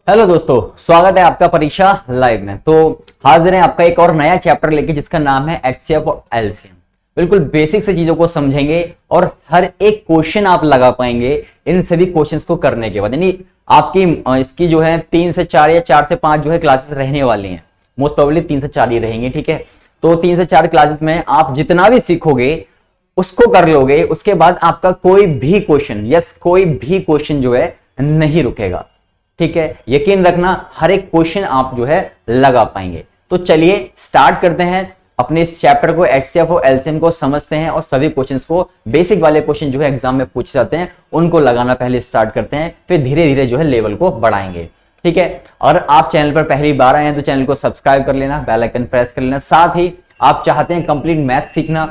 Hello दोस्तों, स्वागत है आपका परीक्षा लाइव में। तो हाजिर है आपका एक और नया चैप्टर लेके जिसका नाम है एचसीएफ और एलसीएम। बिल्कुल बेसिक से चीजों को समझेंगे और हर एक क्वेश्चन आप लगा पाएंगे इन सभी क्वेश्चंस को करने के बाद। यानी आपकी इसकी जो है 3 से 4 या 4 से 5 जो है क्लासेस रहने वाली हैं। मोस्ट प्रोबेबली 3 से 4 ही रहेंगी, ठीक है। तो 3 से 4 क्लासेस में आप जितना भी सीखोगे उसको कर लोगे, उसके बाद आपका कोई भी क्वेश्चन जो है नहीं रुकेगा, ठीक है। यकीन रखना हर एक क्वेश्चन आप जो है लगा पाएंगे। तो चलिए स्टार्ट करते हैं अपने इस चैप्टर को, एचसीएफ और एलसीएम को समझते हैं और सभी क्वेश्चंस को, बेसिक वाले क्वेश्चन जो है एग्जाम में पूछे जाते हैं उनको लगाना पहले स्टार्ट करते हैं, फिर धीरे धीरे जो है लेवल को बढ़ाएंगे, ठीक है। और आप चैनल पर पहली बार आए हैं तो चैनल को सब्सक्राइब कर लेना, बेल आइकन प्रेस कर लेना। साथ ही आप चाहते हैं कंप्लीट मैथ सीखना,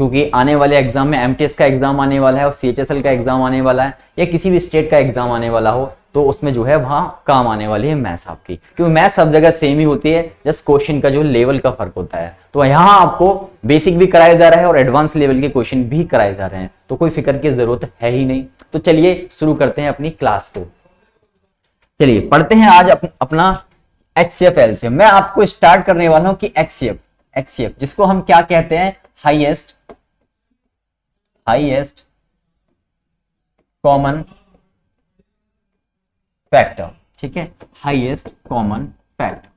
क्योंकि आने वाले एग्जाम में एमटीएस का एग्जाम आने वाला है और सीएचएसएल का एग्जाम आने वाला है, या किसी भी स्टेट का एग्जाम आने वाला हो, तो उसमें जो है वहां काम आने वाली है मैथ्स आपकी, क्योंकि मैथ्स सब जगह सेम ही होती है, जस्ट क्वेश्चन का जो लेवल का फर्क होता है। तो यहां आपको बेसिक भी कराया जा रहा है और एडवांस लेवल के क्वेश्चन भी कराए जा रहे हैं, तो कोई फिक्र की जरूरत है ही नहीं। तो चलिए शुरू करते हैं अपनी क्लास को। चलिए पढ़ते हैं आज अपना एचसीएफ एलसीएम। मैं आपको स्टार्ट करने वाला हूं कि एचसीएफ जिसको हम क्या कहते हैं, हाईएस्ट कॉमन फैक्टर, ठीक है। हाईएस्ट कॉमन फैक्टर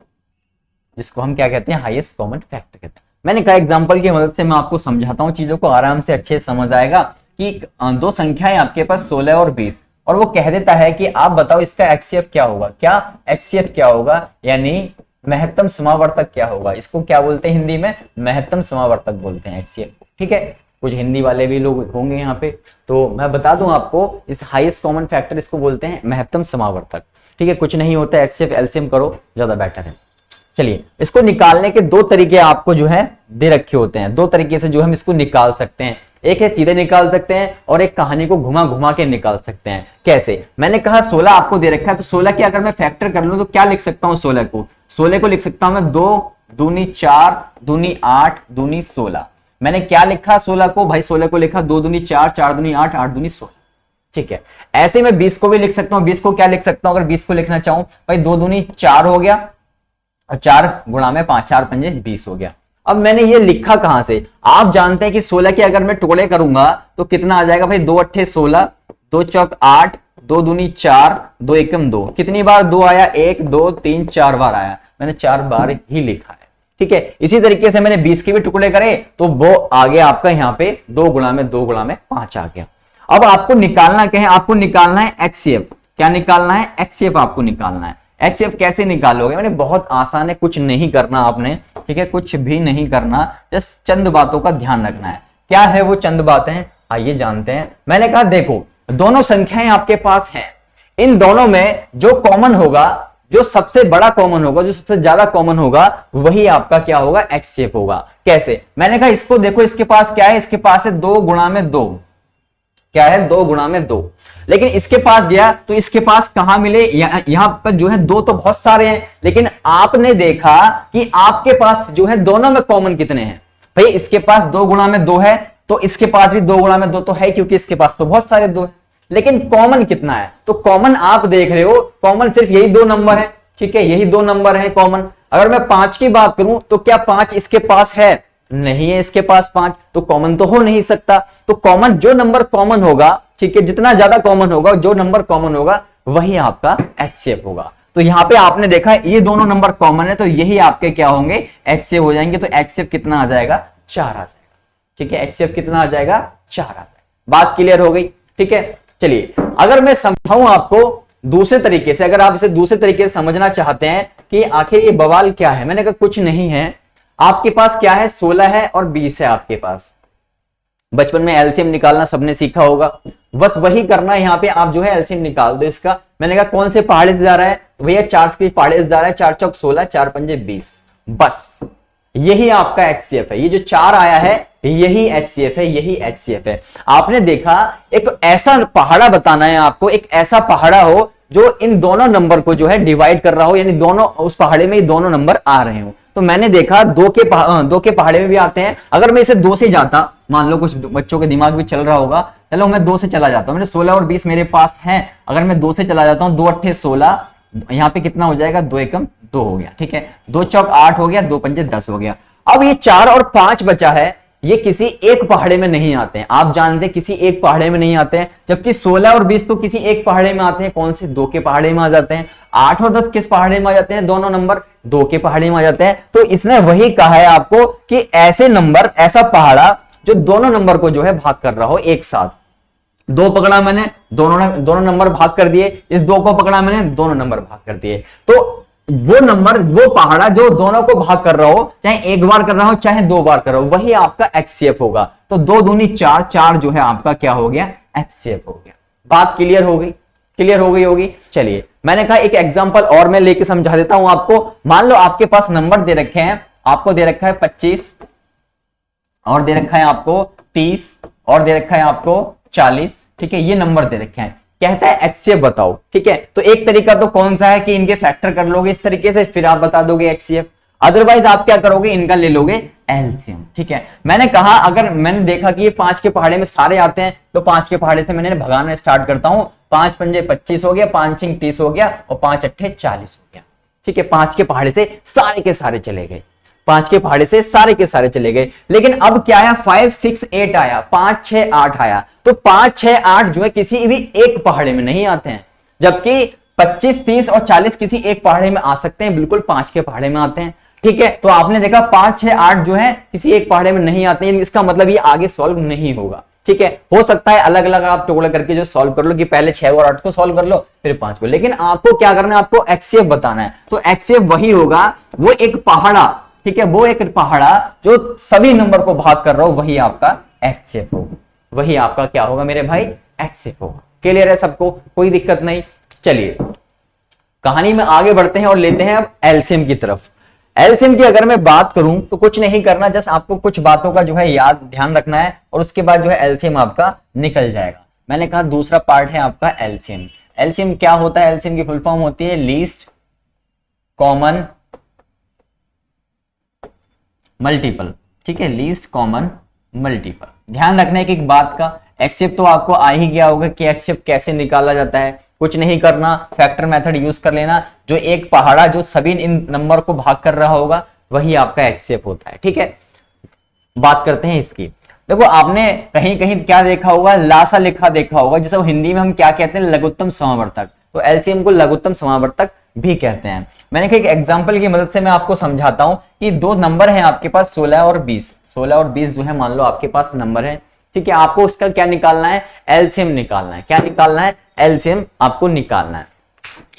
जिसको हम क्या कहते हैं, हाईएस्ट कॉमन फैक्टर कहते हैं। मैंने कहा एग्जांपल की मदद से मैं आपको समझाता हूं, चीजों को आराम से अच्छे से समझ आएगा कि दो संख्याएं आपके पास 16 और 20, और वो कह देता है कि आप बताओ इसका एचसीएफ क्या होगा। क्या एचसीएफ क्या होगा, यानी महत्तम समावर्तक क्या होगा। इसको क्या बोलते हैं हिंदी में, महत्तम समावर्तक बोलते हैं एचसीएफ को, ठीक है। कुछ हिंदी वाले भी लोग होंगे यहाँ पे, तो मैं बता दूं आपको, इस हाईएस्ट कॉमन फैक्टर इसको बोलते हैं महत्तम समावर्तक, ठीक है। कुछ नहीं होता, एचसीएफ एलसीएम करो ज्यादा बेटर है। चलिए इसको निकालने के दो तरीके आपको जो है दे रखे होते हैं, दो तरीके से जो हम इसको निकाल सकते हैं। एक है सीधे निकाल सकते हैं और एक कहानी को घुमा घुमा के निकाल सकते हैं। कैसे, मैंने कहा 16 आपको दे रखा है, तो 16 की अगर मैं फैक्टर कर लूं तो क्या लिख सकता हूं, 16 को लिख सकता हूं मैं 2 दूनी 4 दूनी 8 दूनी 16। मैंने क्या लिखा 16 को, भाई 16 को लिखा 2 दूनी 4 4 दूनी 8 8 दूनी 16, ठीक है। ऐसे मैं 20 को भी लिख सकता हूं। 20 को क्या लिख सकता हूं, अगर 20 को लिखना चाहूं, भाई 2 दूनी 4 हो गया और 4 गुणा में 5 4 पंजे 20 हो गया। अब मैंने ये लिखा कहां से, आप जानते हैं कि 16 के अगर मैं टुकड़े करूंगा तो कितना आ जाएगा भाई, 2 अट्ठे 16, 2 चौक 8, 2 दूनी 4, 2 एकम 2। कितनी बार 2 आया, 1 2 3 4 बार आया, मैंने 4 बार ही लिखा है, ठीक है। इसी तरीके से मैंने 20 के भी टुकड़े करे तो वो आ गया आपका यहाँ पे 2 गुणा में 5 आ गया। अब आपको निकालना क्या है, आपको निकालना है एचसीएफ। क्या निकालना है, एचसीएफ आपको निकालना है। एचसीएफ कैसे निकालोगे, मैंने बहुत आसान है, कुछ नहीं करना आपने, ठीक है, कुछ भी नहीं करना, जस्ट चंद बातों का ध्यान रखना है। क्या है वो चंद बातें, आइए जानते हैं। मैंने कहा देखो दोनों संख्याएं आपके पास हैं, इन दोनों में जो कॉमन होगा, जो सबसे बड़ा कॉमन होगा, जो सबसे ज्यादा कॉमन होगा, वही आपका क्या होगा, एचसीएफ होगा। कैसे, मैंने कहा इसको देखो, इसके पास क्या है, इसके पास है 2 गुणा में 2, क्या है 2 गुणा में 2। लेकिन इसके पास गया तो इसके पास कहां मिले, यहां पर जो है 2 तो बहुत सारे हैं, लेकिन आपने देखा कि आपके पास जो है दोनों में कॉमन कितने हैं। भाई इसके पास 2 गुणा में 2 है तो इसके पास भी 2 गुणा में 2 तो है, क्योंकि इसके पास तो बहुत सारे 2 है, लेकिन कॉमन कितना है, तो कॉमन आप देख रहे हो, कॉमन सिर्फ यही 2 नंबर है, ठीक है, यही 2 नंबर है कॉमन। अगर मैं 5 की बात करूं तो क्या 5 इसके पास है, नहीं है इसके पास 5, तो कॉमन तो हो नहीं सकता। तो कॉमन जो नंबर कॉमन होगा, ठीक है, जितना ज्यादा कॉमन होगा, जो नंबर कॉमन होगा वही आपका एचसीएफ होगा। तो यहां पे आपने देखा ये दोनों नंबर कॉमन है, तो यही आपके क्या होंगे, एचसीएफ हो जाएंगे। तो एचसीएफ कितना आ जाएगा, 4 आ जाएगा, ठीक है। एचसीएफ कितना आ जाएगा, 4 आ जाएगा। बात क्लियर हो गई, ठीक है। चलिए अगर मैं समझाऊं आपको दूसरे तरीके से, अगर आप इसे दूसरे तरीके से समझना चाहते हैं कि आखिर ये बवाल क्या है, मैंने कहा कुछ नहीं है, आपके पास क्या है, 16 है और 20 है आपके पास। बचपन में एलसीएम निकालना सबने सीखा होगा, बस वही करना है। यहाँ पे आप जो है एलसीएम निकाल दो इसका। मैंने कहा कौन से पहाड़े से जा रहा है, तो भैया 4 से पहाड़े से जा रहा है, 4 चौक 16 4 पंजे 20, बस यही आपका एचसीएफ है। ये जो 4 आया है यही एचसीएफ है, यही एचसीएफ है। आपने देखा एक ऐसा पहाड़ा बताना है आपको, एक ऐसा पहाड़ा हो जो इन दोनों नंबर को जो है डिवाइड कर रहा हो, यानी दोनों उस पहाड़े में दोनों नंबर आ रहे हो। तो मैंने देखा 2 के पहाड़े में भी आते हैं। अगर मैं इसे 2 से जाता, मान लो कुछ बच्चों के दिमाग में चल रहा होगा, चलो मैं 2 से चला जाता हूं, मैंने 16 और 20 मेरे पास हैं, अगर मैं 2 से चला जाता हूं, 2 अट्ठे 16 यहाँ पे कितना हो जाएगा, 2 एकम 2 हो गया, ठीक है, 2 चौक 8 हो गया, 2 पंजे 10 हो गया। अब ये 4 और 5 बचा है, ये किसी एक पहाड़े में नहीं आते हैं, आप जानते हैं किसी एक पहाड़े में नहीं आते हैं, जबकि 16 और 20 तो किसी एक पहाड़े में आते हैं, कौन से, 2 के पहाड़े में आ जाते हैं। 8 और 10 किस पहाड़े में आ जाते हैं, दोनों नंबर 2 के पहाड़े में आ जाते हैं। तो इसने वही कहा है आपको कि ऐसे नंबर, ऐसा पहाड़ा जो दोनों नंबर को जो है भाग कर रहा हो एक साथ। 2 पकड़ा मैंने, दोनों नंबर भाग कर दिए, इस 2 को पकड़ा मैंने, दोनों नंबर भाग कर दिए। तो वो नंबर, वो पहाड़ा जो दोनों को भाग कर रहा हो, चाहे एक बार कर रहा हो चाहे 2 बार कर रहा हो, वही आपका एचसीएफ होगा। तो 2 दूनी 4, 4 जो है आपका क्या हो गया, एचसीएफ हो गया। बात क्लियर हो गई, क्लियर हो गई होगी। चलिए मैंने कहा एक एग्जांपल और मैं लेके समझा देता हूं आपको। मान लो आपके पास नंबर दे रखे हैं, आपको दे रखा है 25 और दे रखा है आपको 30 और दे रखा है आपको 40, ठीक है, ये नंबर दे रखे हैं। कहता है एचसीएफ बताओ, ठीक है। तो एक तरीका तो कौन सा है कि इनके फैक्टर कर लोगे इस तरीके से, फिर आप बता दोगे एचसीएफ। अदरवाइज आप क्या करोगे, इनका ले लोगे एलसीएम, ठीक है। मैंने कहा अगर मैंने देखा कि ये 5 के पहाड़े में सारे आते हैं, तो 5 के पहाड़े से मैंने भगाना स्टार्ट करता हूं। 5 पंजे 25 हो गया, 5 छिंग 30 हो गया और 5 अट्ठे 40 हो गया, ठीक है। 5 के पहाड़े से सारे के सारे चले गए, 5 के पहाड़े से सारे के सारे चले गए। लेकिन अब क्या आया, 5 6 8 आया, 5 6 8 आया। तो 5 6 8 जो है किसी भी एक पहाड़े में नहीं आते हैं, जबकि 25 30 और 40 किसी एक पहाड़े में आ सकते हैं, बिल्कुल 5 के पहाड़े में आते हैं, ठीक है। तो आपने देखा 5 6 8 जो है किसी एक पहाड़े में नहीं आते हैं, इसका मतलब ये आगे सॉल्व नहीं होगा, ठीक है। हो सकता है अलग अलग आप टुकड़े करके जो सॉल्व कर लो, कि पहले 6 और 8 को सॉल्व कर लो फिर 5 को, लेकिन आपको क्या करना है, आपको एचसीएफ बताना है। तो एचसीएफ वही होगा, वो एक पहाड़ा, ठीक है, वो एक पहाड़ा जो सभी नंबर को भाग कर रहा हो, वही आपका एचसीएफ होगा, वही आपका क्या होगा मेरे भाई, एचसीएफ होगा। क्लियर है सबको, कोई दिक्कत नहीं। चलिए कहानी में आगे बढ़ते हैं और लेते हैं अब एलसीएम की तरफ। एलसीएम की अगर मैं बात करूं तो कुछ नहीं करना, जस्ट आपको कुछ बातों का जो है याद ध्यान रखना है और उसके बाद जो है एलसीएम आपका निकल जाएगा। मैंने कहा दूसरा पार्ट है आपका एलसीएम। एलसीएम क्या होता है, एलसीएम की फुल फॉर्म होती है लीस्ट कॉमन मल्टीपल, ठीक है, लीस्ट कॉमन मल्टीपल। ध्यान रखना है कि एक बात का, एचसीएफ तो आपको आ ही गया होगा कि एचसीएफ कैसे निकाला जाता है। कुछ नहीं करना, फैक्टर मेथड यूज कर लेना, जो एक पहाड़ा जो सभी इन नंबर को भाग कर रहा होगा वही आपका एचसीएफ होता है, ठीक है। बात करते हैं इसकी। देखो आपने कहीं कहीं क्या देखा होगा, लासा लिखा देखा होगा, जिसे हिंदी में हम क्या कहते हैं, लघुत्तम समावर्तक। तो एलसीएम को लघुत्तम समावर्तक भी कहते हैं। मैंने कहा एक एग्जांपल की मदद से मैं आपको समझाता हूं कि 2 नंबर हैं आपके पास, 16 और 20। 16 और 20 जो है मान लो आपके पास नंबर है, ठीक है। आपको उसका क्या निकालना है, एलसीएम निकालना है। क्या निकालना है, एलसीएम आपको निकालना है।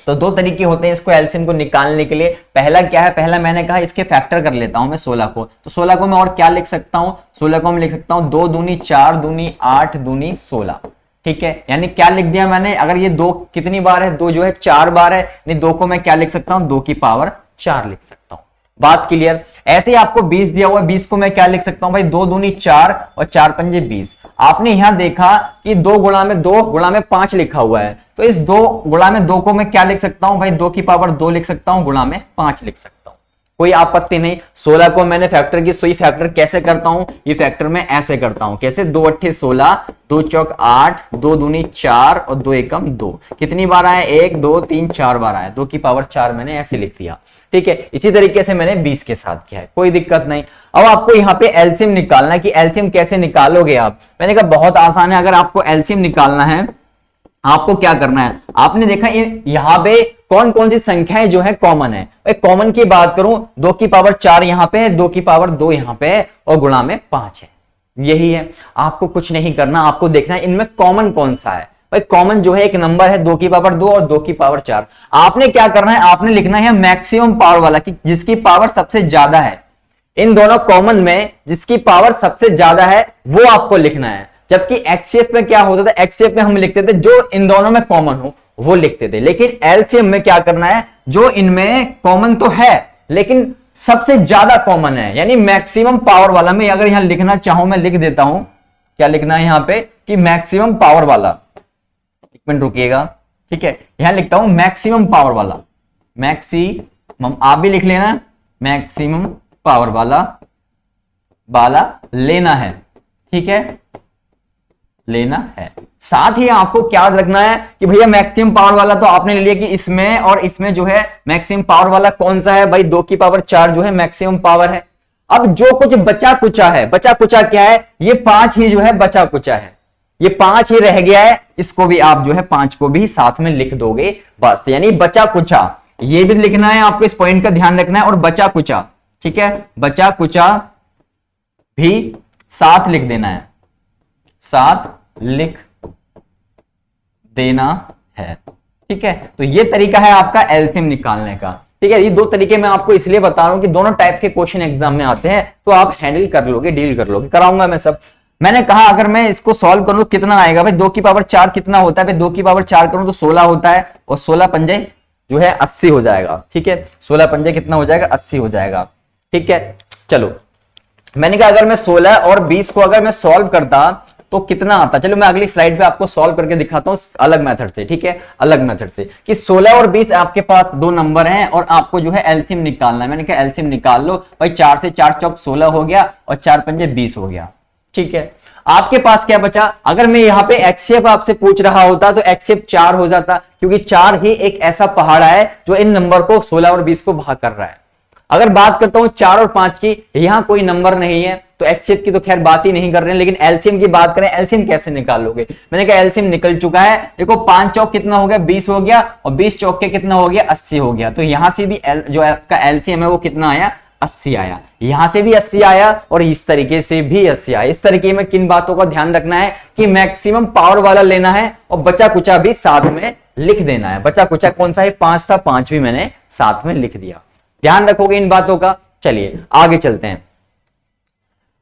तो 2 तरीके होते हैं इसको एलसीएम को निकालने के लिए। पहला क्या है, पहला मैंने कहा इसके फैक्टर कर लेता हूं मैं 16 को। तो 16 को मैं और क्या लिख सकता हूं, 16 को मैं लिख सकता हूं 2 दूनी 4 दूनी 8 दूनी 16, ठीक है। यानी क्या लिख दिया मैंने, अगर ये 2 कितनी बार है, 2 जो है 4 बार है, यानी 2 को मैं क्या लिख सकता हूं, 2 की पावर 4 लिख सकता हूं। बात क्लियर। ऐसे ही आपको 20 दिया हुआ है, 20 को मैं क्या लिख सकता हूं भाई, 2 दूनी 4 और 4 पंजे 20। आपने यहां देखा कि 2 गुणा में 2 गुणा में 5 लिखा हुआ है, तो इस 2 गुणा में 2 को मैं क्या लिख सकता हूं भाई, 2 की पावर 2 लिख सकता हूं, गुणा में 5 लिख सकता हूं, कोई आपत्ति नहीं। 16 को मैंने फैक्टर की सुई फैक्टर कैसे करता हूं, ये फैक्टर में ऐसे करता हूं, कैसे, 2 अट्ठे 16, 2 चौक 8, 2 दूनी 4 और 2 एकम 2। कितनी बार आए, 1 2 3 4 बार आए, 2 की पावर 4 मैंने ऐसे लिख दिया, ठीक है। इसी तरीके से मैंने 20 के साथ किया है, कोई दिक्कत नहीं। अब आपको यहाँ पे एलसीएम निकालना है कि एलसीएम कैसे निकालोगे आप। मैंने कहा बहुत आसान है, अगर आपको एलसीएम निकालना है आपको क्या करना है, आपने देखा यहाँ पे कौन कौन सी संख्याएं जो है कॉमन है। कॉमन की बात करूं, 2 की पावर 4 यहाँ पे है, 2 की पावर 2 यहाँ पे है और गुणा में 5 है, यही है। आपको कुछ नहीं करना, आपको देखना है इनमें कॉमन कौन सा है। भाई कॉमन जो है एक नंबर है 2 की पावर 2 और 2 की पावर 4। आपने क्या करना है, आपने लिखना है मैक्सिमम पावर वाला, कि जिसकी पावर सबसे ज्यादा है। इन दोनों कॉमन में जिसकी पावर सबसे ज्यादा है वो आपको लिखना है। जबकि एचसीएफ में क्या होता था, एचसीएफ में हम लिखते थे जो इन दोनों में कॉमन हो वो लिखते थे, लेकिन एलसीएम में क्या करना है, जो इनमें कॉमन तो है लेकिन सबसे ज्यादा कॉमन है, यानी मैक्सिमम पावर वाला। मैं अगर यहां लिखना चाहूं मैं लिख देता हूं, क्या लिखना है यहां पे कि मैक्सिमम पावर वाला। एक मिनट रुकिएगा, ठीक है, यहां लिखता हूं मैक्सिमम पावर वाला, मैक्सिमम, आप भी लिख लेना मैक्सिमम पावर वाला लेना है, ठीक है। लेना है। साथ ही आपको क्या याद रखना है कि भैया मैक्सिमम पावर वाला तो आपने ले लिया कि इसमें और इसमें जो है मैक्सिमम पावर वाला कौन सा है भाई, 2 की पावर 4 जो है मैक्सिमम पावर है। अब जो कुछ बचा कुचा है, बचा कुचा क्या है, ये 5 ही जो है बचा कुचा है, ये 5 ही रह गया है, इसको भी आप जो है 5 को भी साथ में लिख दोगे बस। यानी बचा कुचा ये भी लिखना है आपको, इस पॉइंट का ध्यान रखना है, और बचा कुचा, ठीक है, बचा कुचा भी साथ लिख देना है, साथ लिख देना है, ठीक है। तो ये तरीका है आपका एलसीएम निकालने का, ठीक है। ये 2 तरीके मैं आपको इसलिए बता रहा हूं कि दोनों टाइप के क्वेश्चन एग्जाम में आते हैं, तो आप हैंडल कर लोगे, डील कर लोगे, कराऊंगा मैं सब। मैंने कहा अगर मैं इसको सॉल्व करूं तो कितना आएगा भाई, 2 की पावर 4 कितना होता है भाई, 2 की पावर 4 करूं तो 16 होता है, और 16 पंजे जो है 80 हो जाएगा, ठीक है। 16 पंजे कितना हो जाएगा, 80 हो जाएगा, ठीक है। चलो मैंने कहा अगर मैं 16 और 20 को अगर मैं सॉल्व करता तो कितना आता, चलो मैं अगली स्लाइड पे आपको सॉल्व करके दिखाता हूं अलग मेथड से, ठीक है, अलग मेथड से, कि 16 और 20 आपके पास 2 नंबर हैं और आपको जो है एलसीएम निकालना है। मैंने कहा एलसीएम निकाल लो भाई, 4 से 4 चौक 16 हो गया और 4 पंजे 20 हो गया, ठीक है। आपके पास क्या बचा, अगर मैं यहाँ पे एक्सएफ आपसे पूछ रहा होता तो एक्सएफ 4 हो जाता, क्योंकि 4 ही एक ऐसा पहाड़ा है जो इन नंबर को 16 और 20 को भाग कर रहा है। अगर बात करता हूं 4 और 5 की, यहां कोई नंबर नहीं है तो एक्सएफ की तो खैर बात ही नहीं कर रहे हैं, लेकिन एलसीएम की बात करें, एलसीएम कैसे निकालोगे। मैंने कहा एलसीएम निकल चुका है, देखो 5 चौक कितना हो गया 20 हो गया, और 20 चौक के कितना हो गया 80 हो गया, तो यहां से भी जो आपका एलसीएम है वो कितना आया 80 आया, यहां से भी 80 आया और इस तरीके से भी 80 आया। इस तरीके में किन बातों का ध्यान रखना है कि मैक्सिमम पावर वाला लेना है और बचा कुचा भी साथ में लिख देना है। बचा कुचा कौन सा है, 5 था, 5 भी मैंने साथ में लिख दिया, ध्यान रखोगे इन बातों का। चलिए आगे चलते हैं।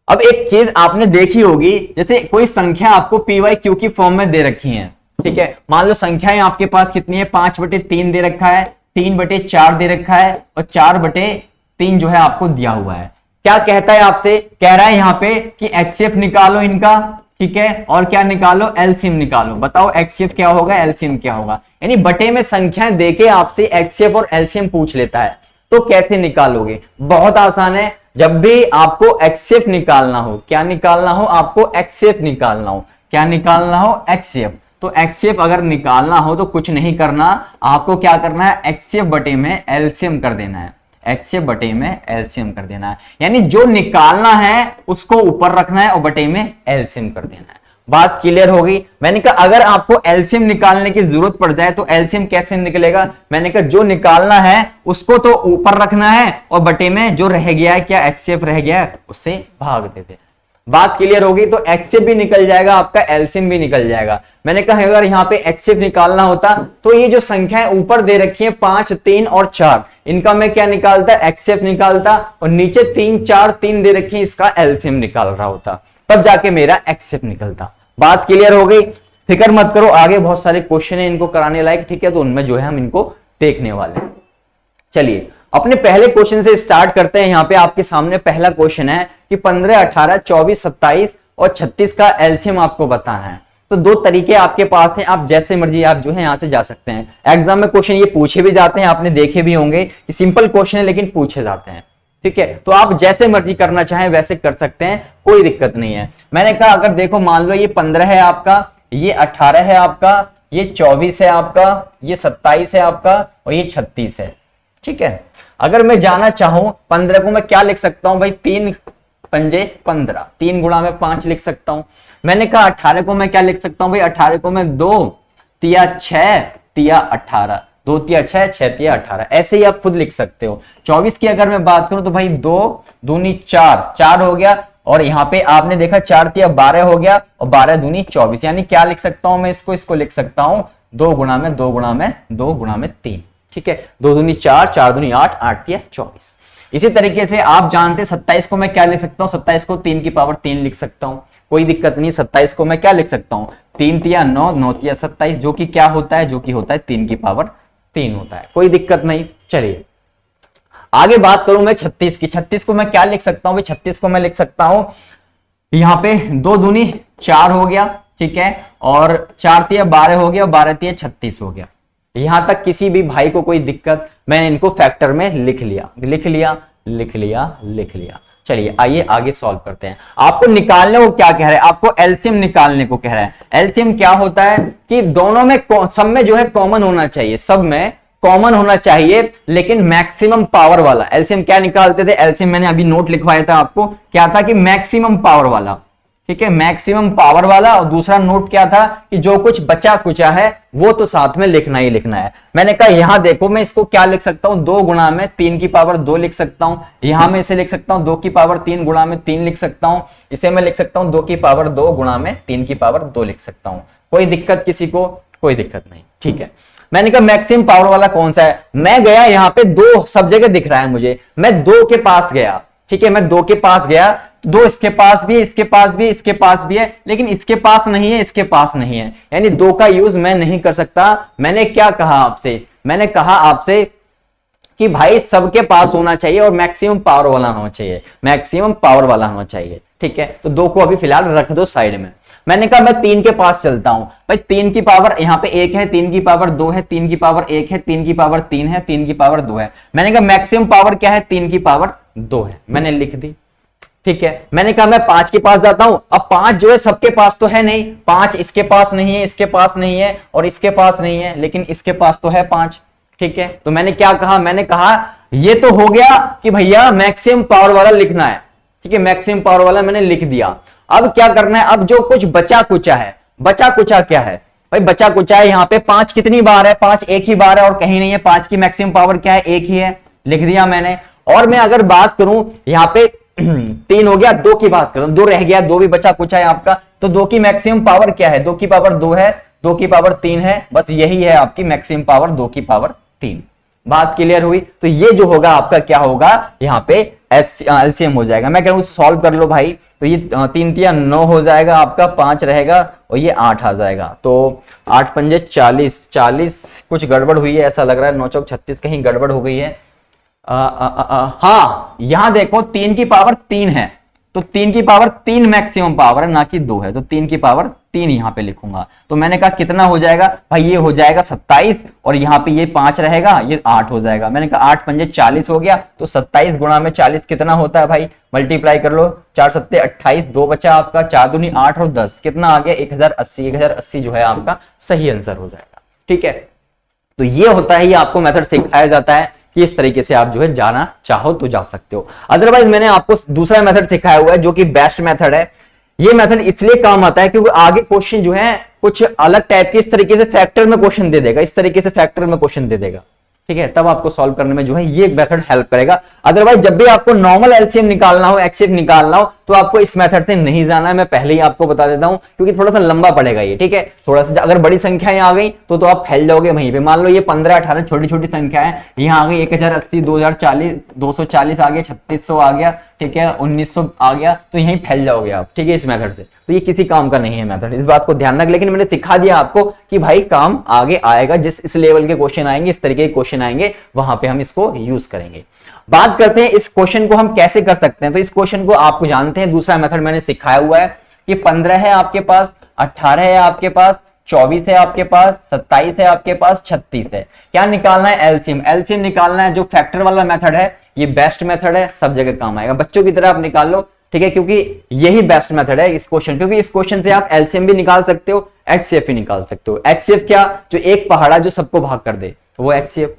अब एक चीज आपने देखी होगी, जैसे कोई संख्या आपको PYQ की फॉर्म में दे रखी है, ठीक है, मान लो संख्याएं आपके पास कितनी है, 5/3 दे रखा है, 3/4 दे रखा है और 4/3 जो है आपको दिया हुआ है। क्या कहता है आपसे, कह रहा है यहां पे कि एक्सएफ निकालो इनका, ठीक है, और क्या निकालो एलसीएम निकालो। बताओ एक्सएफ क्या होगा, एलसीएम क्या होगा। यानी बटे में संख्याएं देके आपसे एक्सएफ और एलसीएम पूछ लेता है, तो कैसे निकालोगे, बहुत आसान है। जब भी आपको एक्सएफ निकालना हो, क्या निकालना हो, आपको एक्सएफ निकालना हो, क्या निकालना हो एक्सएफ, तो एक्सएफ अगर निकालना हो तो कुछ नहीं करना, आपको क्या करना है, एक्सएफ बटे में एलसीएम कर देना है, एक्सएफ बटे में एलसीएम कर देना है। यानी जो निकालना है उसको ऊपर रखना है और बटे में एलसीएम कर देना है। बात क्लियर होगी। मैंने कहा अगर आपको एलसीएम निकालने की जरूरत पड़ जाए तो एलसीएम कैसे निकलेगा, मैंने कहा जो निकालना है उसको तो ऊपर रखना है और बटे में जो रह गया है, क्या एक्सएफ रह गया है, उससे भाग देते हैं। बात क्लियर होगी। तो एक्सएफ भी निकल जाएगा आपका, एलसीएम भी निकल जाएगा। मैंने कहा अगर यहाँ पे एक्सएफ निकालना होता तो ये जो संख्याएं ऊपर दे रखी है 5, 3 और 4, इनका मैं क्या निकालता, एक्सएफ निकालता, और नीचे 3, 4, 3 दे रखी है, इसका एलसीएम निकाल रहा होता, तब जाके मेरा एक्सएफ निकलता। बात क्लियर हो गई, फिक्र मत करो, आगे बहुत सारे क्वेश्चन है इनको कराने लायक, ठीक है, तो उनमें जो है हम इनको देखने वाले हैं। चलिए अपने पहले क्वेश्चन से स्टार्ट करते हैं। यहाँ पे आपके सामने पहला क्वेश्चन है कि 15, 18, 24, 27 और 36 का एलसीएम आपको बताना है। तो 2 तरीके आपके पास हैं, आप जैसे मर्जी आप जो है यहाँ से जा सकते हैं। एग्जाम में क्वेश्चन ये पूछे भी जाते हैं, आपने देखे भी होंगे कि सिंपल क्वेश्चन है लेकिन पूछे जाते हैं, ठीक है, तो आप जैसे मर्जी करना चाहें वैसे कर सकते हैं, कोई दिक्कत नहीं है। मैंने कहा अगर देखो मान लो ये 15 है आपका, ये 18 है आपका, ये 24 है आपका, ये 27 है आपका और ये 36 है, ठीक है। अगर मैं जाना चाहूं 15 को मैं क्या लिख सकता हूं भाई, 3 पंजे 15, 3 गुणा में 5 लिख सकता हूं। मैंने कहा 18 को मैं क्या लिख सकता हूं भाई, 18 को मैं 2 तिया 6 तिया 18, 2 तिया 6, 6 तिया 18, ऐसे ही आप खुद लिख सकते हो। 24 की अगर मैं बात करूं तो भाई 2 दूनी 4, 4 हो गया, और यहाँ पे आपने देखा 4 तिया 12 हो गया और 12 दूनी 24, यानी क्या लिख सकता हूं मैं इसको लिख सकता हूं 2 गुणा में 2 गुणा में 2 गुणा में 3, ठीक है, 2 दूनी 4, 4 दूनी 8, 8 तिया 24। इसी तरीके से आप जानते हैं 27 को मैं क्या लिख सकता हूं, 27 को 3 की पावर 3 लिख सकता हूं, कोई दिक्कत नहीं। 27 को मैं क्या लिख सकता हूं, 3 तिया 9, 9 तिया 27, जो कि क्या होता है, जो कि होता है 3 की पावर 3 होता है, कोई दिक्कत नहीं। चलिए आगे बात करूं मैं 36 की। 36 को मैं क्या लिख सकता हूं भाई, 36 को मैं लिख सकता हूं यहाँ पे 2 दूनी 4 हो गया, ठीक है, और 4 तिया 12 हो गया और 12 तिया 36 हो गया। यहां तक किसी भी भाई को कोई दिक्कत, मैंने इनको फैक्टर में लिख लिया, लिख लिया, लिख लिया, लिख लिया। चलिए आइए आगे सॉल्व करते हैं। आपको निकालने को क्या कह रहा है, आपको एलसीएम निकालने को कह रहा है। एलसीएम क्या होता है कि दोनों में सब में जो है कॉमन होना चाहिए, सब में कॉमन होना चाहिए, लेकिन मैक्सिमम पावर वाला। एलसीएम क्या निकालते थे, एलसीएम मैंने अभी नोट लिखवाया था आपको, क्या था कि मैक्सिमम पावर वाला, ठीक है, मैक्सिमम पावर वाला। और दूसरा नोट क्या था कि जो कुछ बचा कुचा है वो तो साथ में लिखना ही लिखना है। मैंने कहा यहां देखो मैं इसको क्या लिख सकता हूं, 2 गुणा में 3 की पावर 2 लिख सकता हूं। यहां मैं इसे लिख सकता हूं 2 की पावर 3 गुणा में 3 लिख सकता हूं। इसे मैं लिख सकता हूं 2 की पावर 2 गुणा में 3 की पावर 2 लिख सकता हूं। कोई दिक्कत किसी को? कोई दिक्कत नहीं, ठीक है। मैंने कहा मैक्सिमम पावर वाला कौन सा है, मैं गया यहां पे 2 सब जगह दिख रहा है मुझे, मैं 2 के पास गया, ठीक है, मैं 2 के पास गया, 2 इसके पास भी है, इसके पास भी, इसके पास भी है, लेकिन इसके पास नहीं है, इसके पास नहीं है, यानी 2 का यूज मैं नहीं कर सकता। मैंने क्या कहा आपसे, मैंने कहा आपसे कि भाई सबके पास होना चाहिए और मैक्सिमम पावर वाला होना चाहिए, मैक्सिमम पावर वाला होना चाहिए, ठीक है। तो 2 को अभी फिलहाल रख दो साइड में। मैंने कहा मैं 3 के पास चलता हूं, भाई 3 की पावर यहां पे 1 है, 3 की पावर 2 है, 3 की पावर 1 है, 3 की पावर 3 है, 3 की पावर 2 है। मैंने कहा मैक्सिमम पावर क्या है, 3 की पावर 2 है, मैंने लिख दी, ठीक है। मैंने कहा मैं 5 के पास जाता हूं, अब 5 जो है सबके पास तो है नहीं, 5 इसके पास नहीं है, इसके पास नहीं है और इसके पास नहीं है, लेकिन इसके पास तो है 5, ठीक है। तो मैंने क्या कहा, मैंने कहा ये तो हो गया कि भैया मैक्सिमम पावर वाला लिखना है, ठीक है, मैक्सिमम पावर वाला मैंने लिख दिया। अब क्या करना है, अब जो कुछ बचा कुचा है, बचा कुचा क्या है भाई, बचा कुचा है यहाँ पे 5 कितनी बार है, 5 एक ही बार है और कहीं नहीं है, 5 की मैक्सिमम पावर क्या है, 1 ही है, लिख दिया मैंने। और मैं अगर बात करूं यहाँ पे 3 हो गया, 2 की बात करूं, 2 रह गया, 2 भी बचा कुचा है आपका, तो 2 की मैक्सिमम पावर क्या है, 2 की पावर 2 है, 2 की पावर 3 है, बस यही है आपकी मैक्सिमम पावर, 2 की पावर 3। बात क्लियर हुई? तो ये जो होगा आपका क्या होगा, यहाँ पे एलसीएम हो जाएगा। मैं कह रहा हूं सॉल्व कर लो भाई, तो ये 3 तिया 9 हो जाएगा आपका, 5 रहेगा और ये 8 आ जाएगा। तो 8 पंजे 40, 40 कुछ गड़बड़ हुई है ऐसा लग रहा है, 9 चौक 36 कहीं गड़बड़ हो गई है। हाँ यहां देखो 3 की पावर 3 है, तो 3 की पावर 3 मैक्सिमम पावर है, ना कि 2 है, तो 3 की पावर 3 यहां पे लिखूंगा। तो मैंने कहा कितना हो जाएगा भाई, ये हो जाएगा 27 और यहाँ पे ये 5 रहेगा, ये 8 हो जाएगा। मैंने कहा 8 पंजे 40 हो गया, तो 27 गुणा में 40 कितना होता है भाई, मल्टीप्लाई कर लो, 4 सत्ते 28, 2 बचा आपका, 4 दूनी 8 और 10 कितना आ गया 1080, 1080 जो है आपका सही आंसर हो जाएगा, ठीक है। तो ये होता है, ये आपको मेथड सिखाया जाता है कि इस तरीके से आप जो है जाना चाहो तो जा सकते हो। अदरवाइज मैंने आपको दूसरा मेथड सिखाया हुआ है जो कि बेस्ट मेथड है। ये मेथड इसलिए काम आता है क्योंकि आगे क्वेश्चन जो है कुछ अलग टाइप के इस तरीके से फैक्टर में क्वेश्चन दे देगा, इस तरीके से फैक्टर में क्वेश्चन दे देगा, ठीक है, तब आपको सॉल्व करने में जो है ये मेथड हेल्प करेगा। अदरवाइज जब भी आपको नॉर्मल एलसीएम निकालना हो, एक्सएफ निकालना हो, तो आपको इस मेथड से नहीं जाना है, मैं पहले ही आपको बता देता हूं, क्योंकि थोड़ा सा लंबा पड़ेगा ये, ठीक है। थोड़ा सा अगर बड़ी संख्याएं आ गई तो आप फैल जाओगे वहीं पे। मान लो ये 15 18 छोटी छोटी संख्या है, यहाँ आ गई 1080, 2040, 240 आ गया, 3600 आ गया, ठीक है, 1900 आ गया, तो यहीं फैल जाओगे आप, ठीक है, इस मेथड से। तो ये किसी काम का नहीं है मेथड, इस बात को ध्यान रख। लेकिन मैंने सिखा दिया आपको कि भाई काम आगे आएगा, जिस इस लेवल के क्वेश्चन आएंगे, इस तरीके के क्वेश्चन आएंगे, वहां पे हम इसको यूज करेंगे। बात करते हैं इस क्वेश्चन को हम कैसे कर सकते हैं। तो इस क्वेश्चन को आपको जानते हैं, दूसरा मेथड मैंने सिखाया हुआ है कि 15 है आपके पास, 18 है आपके पास, 24 है आपके पास, 27 है आपके पास, 36 है। क्या निकालना है, एलसीएम। एलसीएम निकालना है। जो फैक्टर वाला मेथड है ये बेस्ट मेथड है, सब जगह काम आएगा, बच्चों की तरह आप निकाल लो, ठीक है, क्योंकि यही बेस्ट मेथड है इस क्वेश्चन, क्योंकि इस क्वेश्चन से आप एलसीएम भी निकाल सकते हो, एचसीएफ भी निकाल सकते हो। एचसीएफ क्या, जो एक पहाड़ा जो सबको भाग कर दे, तो वो एचसीएफ।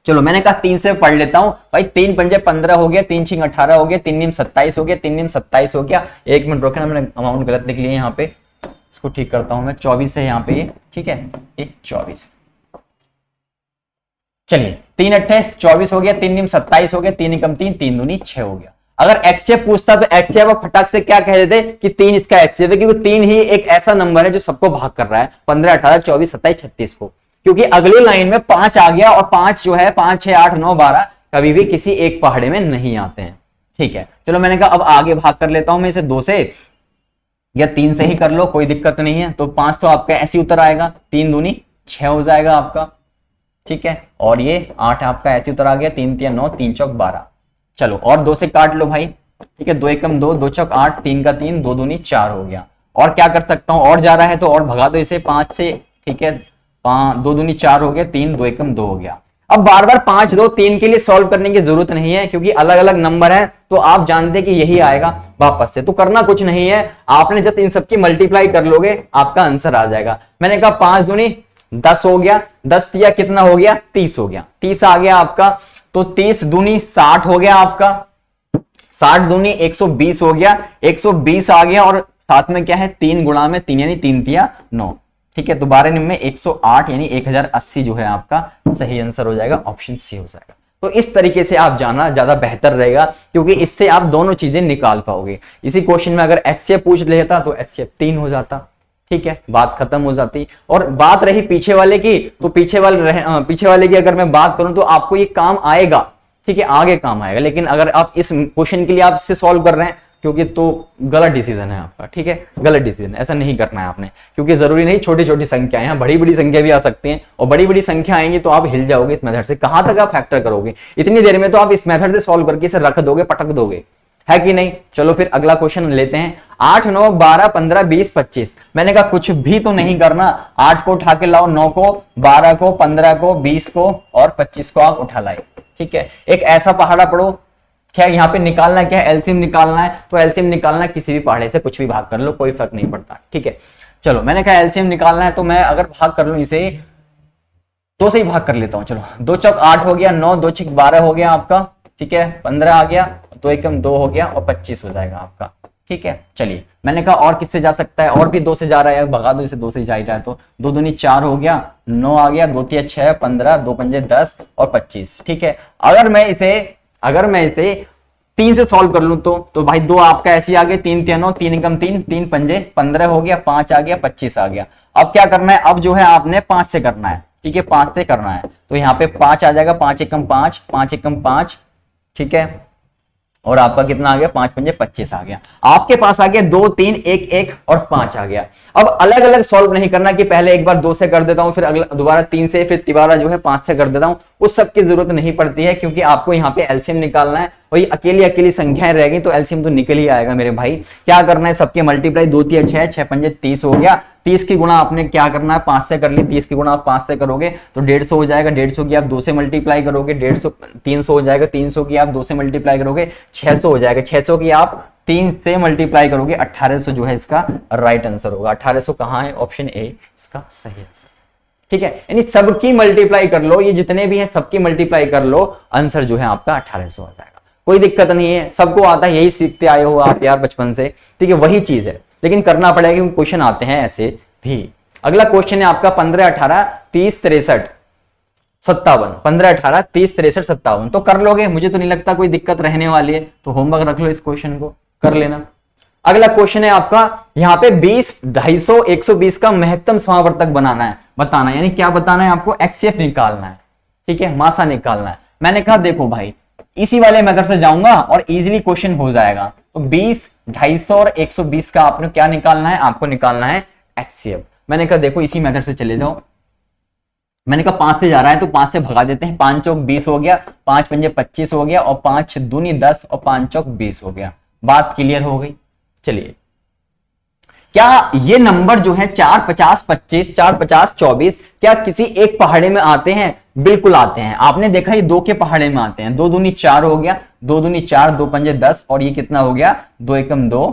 चलो मैंने कहा 3 से पढ़ लेता हूं भाई, 3 पंजे 15 हो गया, 3 छिंग 18 हो गया, 3 नीम 27 हो गया, 3 नीम 27 हो गया। 1 मिनट रोके ना, मैंने अमाउंट गलत लिख लिया यहाँ पे, इसको ठीक करता हूं मैं। 24 है यहाँ पे ये, ठीक है, ये 24। चलिए 3 अट्ठे 24 हो गया, 3 नीम 27 हो गया, 3 एकम 3, 3 दूनी 6 हो गया। अगर एक्सएफ पूछता तो एक्सएफ फटाक से क्या कह देते कि 3 इसका एक्सएफ है, क्योंकि 3 ही एक ऐसा नंबर है जो सबको भाग कर रहा है, 15 18 24 27 36 को। क्योंकि अगली लाइन में 5 आ गया और 5 जो है 5 6 8 9 12 कभी भी किसी एक पहाड़े में नहीं आते हैं, ठीक है। चलो मैंने कहा अब आगे भाग कर लेता हूं मैं इसे 2 से या 3 से ही कर लो, कोई दिक्कत नहीं है। तो 5 तो आपका ऐसे उतर आएगा, 3 दूनी 6 हो जाएगा आपका, ठीक है, और ये 8 आपका ऐसे उतर आ गया, 3 3 9, 3 चौक 12। चलो और 2 से काट लो भाई, ठीक है, 2 एकम 2, 2 चौक 8, 3 का 3, 2 दूनी 4 हो गया। और क्या कर सकता हूं, और जा रहा है तो और भगा दो इसे 5 से, ठीक है, 5 2 दूनी 4 हो गया, 3 2 एकम 2 हो गया। अब बार बार 5 2 3 के लिए सॉल्व करने की जरूरत नहीं है, क्योंकि अलग अलग नंबर है तो आप जानते हैं कि यही आएगा वापस से, तो करना कुछ नहीं है, आपने जस्ट इन सबकी मल्टीप्लाई कर लोगे, आपका आंसर आ जाएगा। मैंने कहा 5 दूनी 10 हो गया, 10 तिया कितना हो गया 30 हो गया, 30 आ गया आपका, तो 30 दूनी 60 हो गया आपका, 60 दूनी 120 हो गया, 120 आ गया, और साथ में क्या है 3 गुणा में 3 यानी 3 तिया 9, ठीक है। तो 12 में 108 यानी 1080 जो है आपका सही आंसर हो जाएगा, ऑप्शन सी हो जाएगा। तो इस तरीके से आप जाना ज्यादा बेहतर रहेगा, क्योंकि इससे आप दोनों चीजें निकाल पाओगे। इसी क्वेश्चन में अगर HCF पूछ लेता तो HCF 3 हो जाता, ठीक है, बात खत्म हो जाती। और बात रही पीछे वाले की, तो पीछे वाले की अगर मैं बात करूं तो आपको ये काम आएगा, ठीक है, आगे काम आएगा। लेकिन अगर आप इस क्वेश्चन के लिए आप इससे सॉल्व कर रहे हैं, क्योंकि तो गलत डिसीजन है आपका, ठीक है, गलत डिसीजन, ऐसा नहीं करना है आपने, क्योंकि जरूरी नहीं छोटी छोटी संख्याएं हैं, बड़ी बड़ी संख्या भी आ सकती हैं, और बड़ी बड़ी संख्या आएंगी तो आप हिल जाओगे इस मेथड से। कहां तक आप फैक्टर करोगे इतनी देर में, तो आप इस मेथड से सॉल्व करके इसे रख दोगे, पटक दोगे, है कि नहीं। चलो फिर अगला क्वेश्चन लेते हैं। 8 9 12 15 20 25। मैंने कहा कुछ भी तो नहीं करना, 8 को उठा के लाओ, 9 को, 12 को, 15 को, 20 को और 25 को आप उठा लाए, ठीक है। एक ऐसा पहाड़ा पढ़ो, क्या यहाँ पे निकालना क्या है, एलसीएम निकालना है, तो एलसीएम निकालना किसी भी पहाड़े से कुछ भी भाग कर लो, कोई फर्क नहीं पड़ता, ठीक है। चलो मैंने कहा एलसीएम निकालना है, तो मैं अगर भाग कर लूं इसे 2 से ही भाग कर लेता हूं। चलो 2 चौक 8 हो गया, 9 2 6 12 हो गया आपका, ठीक है, 15 आ गया, 2 एकम 2 हो गया और 25 हो जाएगा आपका, ठीक है। चलिए मैंने कहा और किससे जा सकता है, और भी 2 से जा रहा है, भगा दो इसे, 2 से ही जा रहा है, तो 2 दूनी 4 हो गया, 9 आ गया, 2 तिया 6, 15, 2 पंजे 10 और 25, ठीक है। अगर मैं इसे 3 से सॉल्व कर लूं तो भाई 2 आपका ऐसे आ गया, 3 तिया 9, 3 एकम 3, 3 पंजे 15 हो गया, 5 आ गया, 25 आ गया। अब क्या करना है, अब जो है आपने 5 से करना है, ठीक है, 5 से करना है, तो यहाँ पे 5 आ जाएगा, 5 एकम 5, 5 एकम 5, ठीक है, और आपका कितना आ गया, 5 पंजे 25 आ गया। आपके पास आ गया 2 3 1 1 और 5 आ गया। अब अलग अलग सॉल्व नहीं करना कि पहले एक बार 2 से कर देता हूं, फिर अगला दोबारा 3 से, फिर तिबारा जो है 5 से कर देता हूं, उस सब की जरूरत नहीं पड़ती है, क्योंकि आपको यहाँ पे एलसीएम निकालना है, और ये अकेली संख्याएं रहेगी तो एलसीएम तो निकल ही आएगा मेरे भाई। क्या करना है, सबके मल्टीप्लाई, 2 तिया 6, 6 पंजे 30 हो गया, 30 की गुणा आपने क्या करना है 5 से कर ली, 30 की गुणा आप 5 से करोगे तो 150 हो जाएगा, 150 की आप 2 से मल्टीप्लाई करोगे 150, 300 हो जाएगा, 300 की आप 2 से मल्टीप्लाई करोगे 600 हो जाएगा, 600 की आप 3 से मल्टीप्लाई करोगे 1800 जो है इसका राइट आंसर होगा। 1800 कहां है, ऑप्शन ए इसका सही आंसर, ठीक है। यानी सबकी मल्टीप्लाई कर लो, ये जितने भी हैं सबकी मल्टीप्लाई कर लो, आंसर जो है आपका 1800 आ जाएगा, कोई दिक्कत नहीं है, सबको आता है, यही सीखते आए हो आप यार बचपन से, ठीक है, वही चीज है, लेकिन करना पड़ेगा क्योंकि क्वेश्चन आते हैं ऐसे भी। अगला क्वेश्चन है आपका 15 18 30 63 57, 15 18 30 63 57, तो कर लोगे, मुझे तो नहीं लगता कोई दिक्कत रहने वाली है, तो होमवर्क रख लो, इस क्वेश्चन को कर लेना। अगला क्वेश्चन है आपका यहाँ पे 20 250 120 का महत्तम समावर्तक बताना है, यानी क्या बताना है आपको, एक्सएफ निकालना है, ठीक है, मासा निकालना है। मैंने कहा देखो भाई इसी वाले मेथड से जाऊंगा और इजीली क्वेश्चन हो जाएगा, तो 20 250 और 120 का आपने क्या निकालना है, आपको निकालना है एक्सएफ। मैंने कहा देखो इसी मेथड से चले जाओ, मैंने कहा 5 से जा रहा है तो 5 से भगा देते हैं, 5 चौक 20 हो गया, 5 पंजे 25 हो गया, और 5 दूनी 10 और 5 चौक 20 हो गया, बात क्लियर हो गई। चलिए क्या ये नंबर जो है 4 50 25 4 50 24 क्या किसी एक पहाड़े में आते हैं, बिल्कुल आते हैं। आपने देखा ये 2 के पहाड़े में आते हैं, 2 दूनी 4 हो गया, 2 दूनी 4, 2 पंजे 10 और ये कितना हो गया 2 एकम 2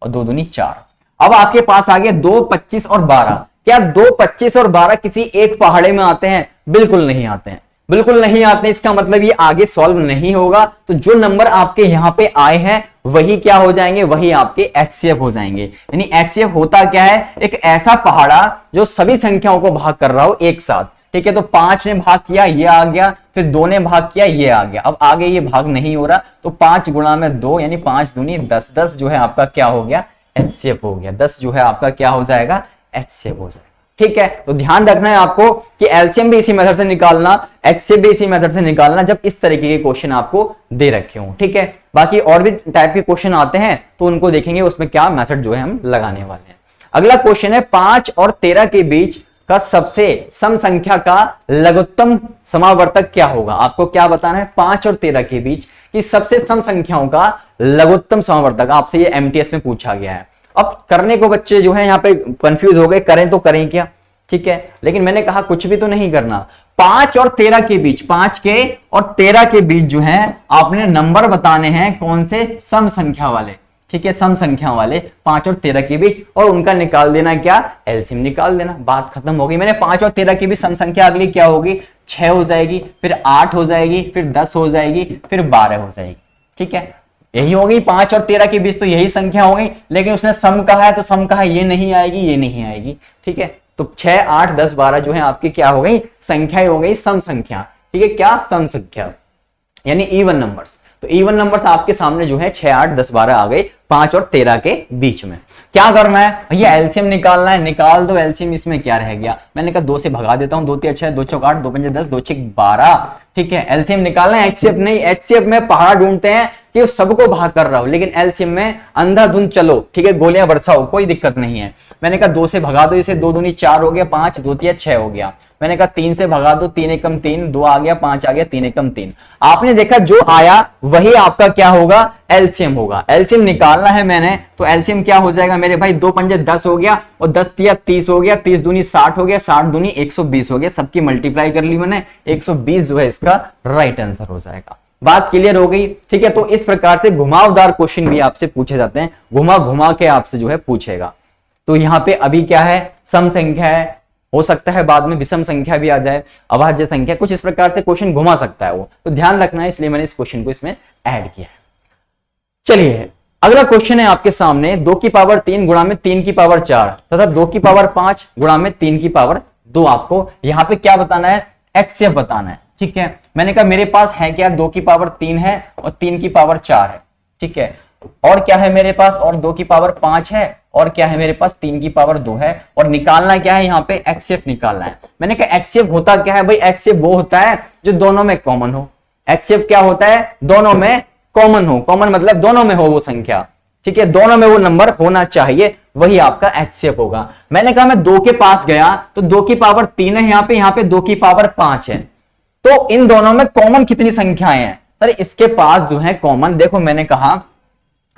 और 2 दूनी 4। अब आपके पास आ गया 2 25 और 12, क्या 2 25 और 12 किसी एक पहाड़े में आते हैं, बिल्कुल नहीं आते हैं, बिल्कुल नहीं आते हैं। इसका मतलब ये आगे सॉल्व नहीं होगा, तो जो नंबर आपके यहां पे आए हैं वही क्या हो जाएंगे, वही आपके एचसीएफ हो जाएंगे। यानी एचसीएफ होता क्या है, एक ऐसा पहाड़ा जो सभी संख्याओं को भाग कर रहा हो एक साथ, ठीक है। तो 5 ने भाग किया ये आ गया, फिर 2 ने भाग किया ये आ गया, अब आगे ये भाग नहीं हो रहा, तो 5 गुणा में 2 यानी 5 दूनी 10, 10 जो है आपका क्या हो गया एचसीएफ हो गया, 10 जो है आपका क्या हो जाएगा एचसीएफ हो जाएगा, ठीक है। तो ध्यान रखना है आपको कि एलसीएम भी इसी मेथड से निकालना, एचसीएफ भी इसी मेथड से निकालना जब इस तरीके के क्वेश्चन आपको दे रखे हो, ठीक है। बाकी और भी टाइप के क्वेश्चन आते हैं तो उनको देखेंगे उसमें क्या मेथड जो है हम लगाने वाले हैं। अगला क्वेश्चन है 5 और 13 के बीच का सबसे सम संख्या का लघुत्तम समावर्तक क्या होगा। आपको क्या बताना है, 5 और 13 के बीच की सबसे सम संख्याओं का लघुत्तम समावर्तक, आपसे ये एमटीएस में पूछा गया है। अब करने को बच्चे जो है यहाँ पे कंफ्यूज हो गए, करें तो करें क्या, ठीक है, लेकिन मैंने कहा कुछ भी तो नहीं करना। 5 और 13 के बीच, 5 के और 13 के बीच जो है आपने नंबर बताने हैं, कौन से? सम संख्या वाले। ठीक है, सम संख्या वाले 5 और 13 के बीच, और उनका निकाल देना क्या? एलसीएम निकाल देना। बात खत्म हो गई। मैंने 5 और 13 की भी सम संख्या अगली क्या होगी? 6 हो जाएगी, फिर 8 हो जाएगी, फिर 10 हो जाएगी, फिर 12 हो जाएगी। ठीक है, यही हो गई 5 और 13 के बीच, तो यही संख्या हो गई। लेकिन उसने सम कहा है तो सम कहा ये नहीं आएगी, ये नहीं आएगी। ठीक है, तो 6, 8, 10, 12 जो है आपकी क्या हो गई? संख्या हो गई सम संख्या। ठीक है, क्या? सम संख्या, यानी इवन नंबर्स। तो इवन नंबर्स आपके सामने जो है 6, 8, 10, 12 आ गए 5 और 13 के बीच में। क्या करना है भैया? एलसीएम निकालना है। निकाल दो एलसीएम। इसमें क्या रह गया? मैंने कहा 2 से भगा देता हूं। 2 3 6, 2 चौक 8, 2 5 10, 2 6 12। ठीक है, एलसीएम निकालना है, एचसीएफ नहीं। एचसीएफ में पहाड़ ढूंढते हैं कि सबको भाग कर रहा हूं, लेकिन एलसीएम में अंधाधुंध चलो। ठीक है, गोलियां बरसाओ, कोई दिक्कत नहीं है। मैंने कहा 2 से भगा दो इसे, 2 दूनी 4 हो गया, 5 2 3 6 हो गया। मैंने कहा 3 से भगा दो, 3 एकम 3, 2 आ गया, 5 आ गया, 3 एकम 3। आपने देखा जो आया वही आपका क्या होगा? एलसीएम होगा। एलसीएम निकालना है मैंने, तो एलसीएम क्या हो जाएगा मेरे भाई? 2 पंजे 10 हो गया, और 10 तिया 30 हो गया, 30 दूनी 60 हो गया, 60 दूनी 120 हो गया। सबकी मल्टीप्लाई कर ली मैंने, 120 जो है इसका राइट आंसर हो जाएगा। बात क्लियर हो गई? ठीक है, तो इस प्रकार से घुमावदार क्वेश्चन भी आपसे पूछे जाते हैं, घुमा घुमा के आपसे जो है पूछेगा। तो यहां पे अभी क्या है? सम संख्या है, हो सकता है बाद में विषम संख्या भी आ जाए, अभाज्य संख्या, कुछ इस प्रकार से क्वेश्चन घुमा सकता है वो, तो ध्यान रखना है, इसलिए मैंने इस क्वेश्चन को इसमें ऐड किया है। चलिए अगला क्वेश्चन है आपके सामने, 2 की पावर 3 गुणा में 3 की पावर 4 तथा 2 की पावर 5 गुणा में 3 की पावर 2। आपको यहां पे क्या बताना है? एचसीएफ बताना है। ठीक है, मैंने कहा मेरे पास है क्या? 2 की पावर 3 है और 3 की पावर 4 है। ठीक है, और क्या है मेरे पास? और 2 की पावर 5 है, और क्या है मेरे पास? 3 की पावर 2 है। और निकालना क्या है? यहाँ पे एचसीएफ निकालना है। मैंने कहा एचसीएफ होता क्या है भाई? एचसीएफ वो होता है जो दोनों में कॉमन हो। एचसीएफ क्या होता है? दोनों में कॉमन हो। कॉमन मतलब दोनों में हो वो संख्या। ठीक है, दोनों में वो नंबर होना चाहिए, वही आपका एचसीएफ होगा। मैंने कहा मैं 2 के पास गया तो 2 की पावर 3 है यहाँ पे 2 की पावर 5 है, तो इन दोनों में कॉमन कितनी संख्याएं हैं? सर इसके पास जो है कॉमन, देखो मैंने कहा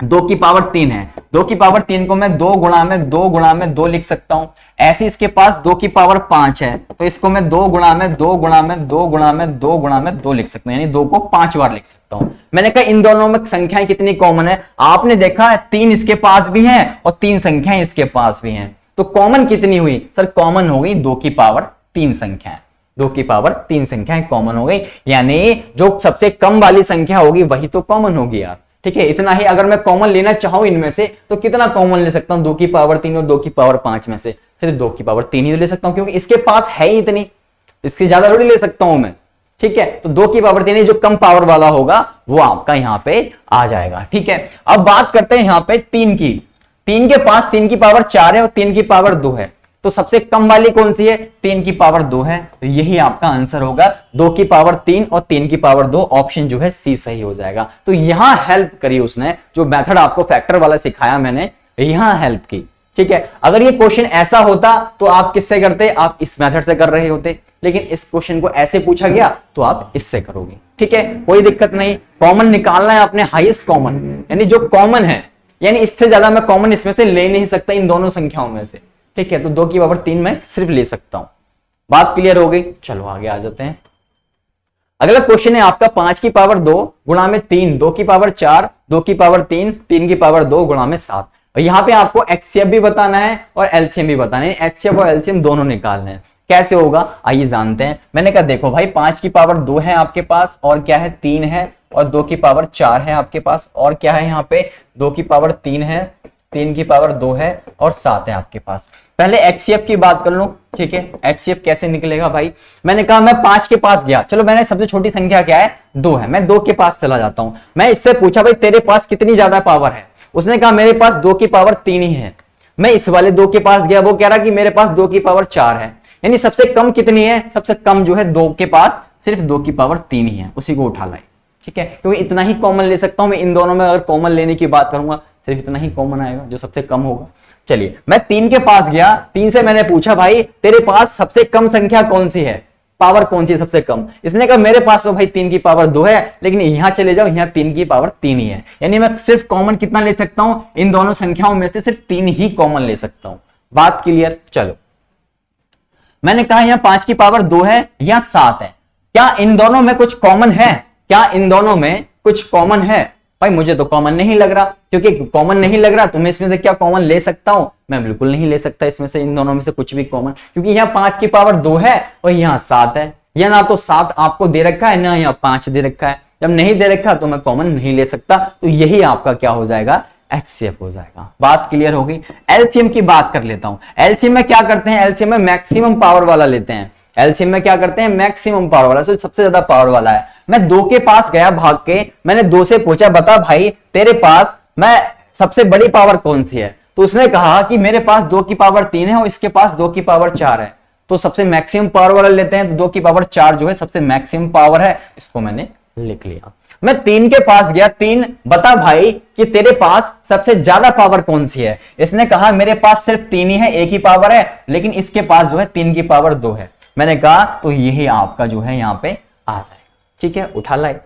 2 की पावर 3 है, 2 की पावर 3 को मैं 2 गुणा में 2 गुणा में 2 लिख सकता हूं। ऐसे इसके पास 2 की पावर 5 है, तो इसको मैं 2 गुणा में 2 गुणा में 2 गुणा में 2 गुणा में 2 लिख सकता हूं, यानी 2 को 5 बार लिख सकता हूं। मैंने कहा इन दोनों में संख्याएं कितनी कॉमन है? आपने देखा 3 इसके पास भी है और 3 संख्याएं इसके पास भी हैं, तो कॉमन कितनी हुई? सर कॉमन हो गई 2 की पावर 3 संख्याएं। 2 की पावर 3 संख्याएं कॉमन हो गई, यानी जो सबसे कम वाली संख्या होगी वही तो कॉमन होगी यार। ठीक है, इतना ही। अगर मैं कॉमन लेना चाहूं इनमें से तो कितना कॉमन ले सकता हूं? 2 की पावर 3 और 2 की पावर 5 में से सिर्फ 2 की पावर 3 ही ले सकता हूं, क्योंकि इसके पास है ही इतनी, इससे ज्यादा थोड़ी ले सकता हूं मैं। ठीक है, तो 2 की पावर 3 जो कम पावर वाला होगा वो आपका यहां पे आ जाएगा। ठीक है, अब बात करते हैं यहां पे 3 की। 3 के पास 3 की पावर 4 है और 3 की पावर 2 है, तो सबसे कम वाली कौन सी है? 3 की पावर 2 है, तो यही आपका आंसर होगा। 2 की पावर 3 और 3 की पावर 2, ऑप्शन जो है सी सही हो जाएगा। तो यहां हेल्प करी उसने, जो मेथड आपको फैक्टर वाला सिखाया मैंने, यहां हेल्प की। ठीक है, अगर ये क्वेश्चन ऐसा होता तो आप किससे करते? आप इस मेथड से कर रहे होते, लेकिन इस क्वेश्चन को ऐसे पूछा गया तो आप इससे करोगे। ठीक है, कोई दिक्कत नहीं। कॉमन निकालना है आपने, हाईएस्ट कॉमन, यानी जो कॉमन है, यानी इससे ज्यादा मैं कॉमन इसमें से ले नहीं सकता इन दोनों संख्याओं में से। ठीक है, तो 2 की पावर 3 में सिर्फ ले सकता हूं। बात क्लियर हो गई? चलो आगे आ जाते हैं। अगला क्वेश्चन है आपका 5 की पावर 2 गुणा में 3, 2 की पावर 4, 2 की पावर 3, 3 की पावर 2 गुणा में 7। और यहां पे आपको एचसीएफ भी बताना है और एलसीएम भी बताना है। एचसीएफ और एलसीएम दोनों निकालने हैं। कैसे होगा आइए जानते हैं। मैंने कहा देखो भाई 5 की पावर 2 है आपके पास, और क्या है? 3 है, और 2 की पावर 4 है आपके पास, और क्या है यहाँ पे? 2 की पावर 3 है, 3 की पावर 2 है, और 7 है आपके पास। पहले एचसीएफ की बात कर लो। ठीक है, एचसीएफ कैसे निकलेगा भाई? मैंने कहा मैं 5 के पास गया, चलो मैंने सबसे छोटी संख्या क्या है? 2 है, मैं 2 के पास चला जाता हूं। मैं इससे पूछा भाई तेरे पास कितनी ज्यादा पावर है? उसने कहा मेरे पास 2 की पावर 3 ही है। मैं इस वाले 2 के पास गया, वो कह रहा कि मेरे पास 2 की पावर 4 है, यानी सबसे कम कितनी है? सबसे कम जो है 2 के पास सिर्फ 2 की पावर 3 ही है, उसी को उठा लाए। ठीक है, क्योंकि इतना ही कॉमन ले सकता हूं मैं इन दोनों में। अगर कॉमन लेने की बात करूंगा सिर्फ इतना ही कॉमन आएगा जो सबसे कम होगा। चलिए मैं 3 के पास गया, 3 से मैंने पूछा भाई तेरे पास सबसे कम संख्या कौन सी है? पावर कौन सी है सबसे कम? इसने कहा मेरे पास तो भाई 3 की पावर 2 है, लेकिन यहां चले जाओ, यहां 3 की पावर 3 ही है, यानी मैं सिर्फ कॉमन कितना ले सकता हूं? इन दोनों संख्याओं में से सिर्फ 3 ही कॉमन ले सकता हूं। बात क्लियर? चलो मैंने कहा यहाँ 5 की पावर 2 है या 7 है, क्या इन दोनों में कुछ कॉमन है? क्या इन दोनों में कुछ कॉमन है? भाई मुझे तो कॉमन नहीं लग रहा, क्योंकि कॉमन नहीं लग रहा तो मैं इसमें से क्या कॉमन ले सकता हूं? मैं बिल्कुल नहीं ले सकता इसमें से, इन दोनों में से कुछ भी कॉमन, क्योंकि यहाँ 5 की पावर 2 है और यहाँ 7 है। या ना तो 7 आपको दे रखा है ना यहाँ 5 दे रखा है, जब नहीं दे रखा तो मैं कॉमन नहीं ले सकता, तो यही आपका क्या हो जाएगा? HCF हो जाएगा। बात क्लियर होगी? एलसीएम की बात कर लेता हूं। एलसीएम में क्या करते हैं? एलसीएम में मैक्सिमम पावर वाला लेते हैं। एलसीएम में क्या करते हैं? मैक्सिमम पावर वाला, सबसे ज्यादा पावर वाला है। मैं 2 के पास गया भाग के, मैंने 2 से पूछा बता भाई तेरे पास मैं सबसे बड़ी पावर कौन सी है? तो उसने कहा कि मेरे पास 2 की पावर 3 है और इसके पास 2 की पावर 4 है, तो सबसे मैक्सिमम पावर वाला लेते हैं। तो 2 की पावर 4 जो है सबसे मैक्सिमम पावर है, इसको मैंने लिख लिया। मैं 3 के पास गया, 3 बता भाई कि तेरे पास सबसे ज्यादा पावर कौन सी है? इसने कहा मेरे पास सिर्फ 3 ही है, 1 ही पावर है, लेकिन इसके पास जो है 3 की पावर 2 है। मैंने कहा तो यही आपका जो है यहाँ पे आ जाएगा। ठीक है, उठा लाए।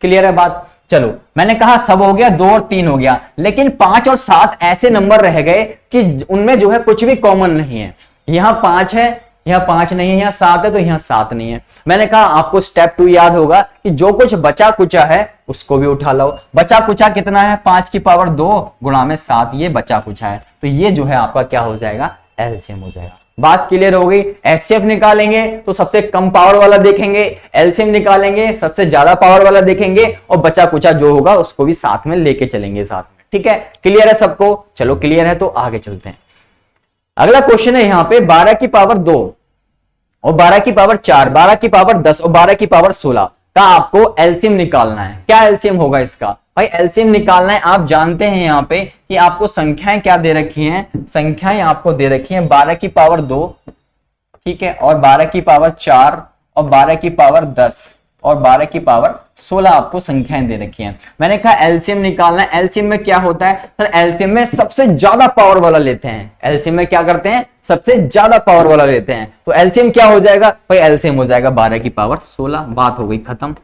क्लियर है बात? चलो, मैंने कहा सब हो गया, 2 और 3 हो गया, लेकिन 5 और 7 ऐसे नंबर रह गए कि उनमें जो है कुछ भी कॉमन नहीं है। यहां 5 है, यहां 5 नहीं है, यहां 7 है तो यहां 7 नहीं है। मैंने कहा आपको स्टेप 2 याद होगा कि जो कुछ बचा कुचा है उसको भी उठा लो। बचा कुचा कितना है? 5 की पावर 2 गुणा में 7, ये बचा कुचा है, तो ये जो है आपका क्या हो जाएगा? एलसीएम हो जाएगा। बात क्लियर हो गई? एचसीएफ निकालेंगे तो सबसे कम पावर वाला देखेंगे, एलसीएम निकालेंगे सबसे ज्यादा पावर वाला देखेंगे, और बचा कुचा जो होगा उसको भी साथ में लेके चलेंगे साथ में। ठीक है, क्लियर है सबको? चलो क्लियर है तो आगे चलते हैं। अगला क्वेश्चन है यहाँ पे 12 की पावर 2 और 12 की पावर 4, 12 की पावर 10 और 12 की पावर 16 का आपको एलसीएम निकालना है। क्या एलसीएम होगा इसका? भाई एलसीएम निकालना है। आप जानते हैं यहाँ पे कि आपको संख्याएं क्या दे रखी हैं? संख्याएं आपको दे रखी हैं 12 की पावर 2, ठीक है, और 12 की पावर 4 और 12 की पावर 10 और 12 की पावर 16 आपको संख्याएं दे रखी हैं। मैंने कहा एलसीएम निकालना है। एलसीएम में क्या होता है सर? एलसीएम में सबसे ज्यादा पावर वाला लेते हैं। एलसीएम में क्या करते हैं? सबसे ज्यादा पावर वाला लेते हैं। तो एलसीएम क्या हो जाएगा? भाई एलसीएम हो जाएगा 12 की पावर 16। बात हो गई खत्म।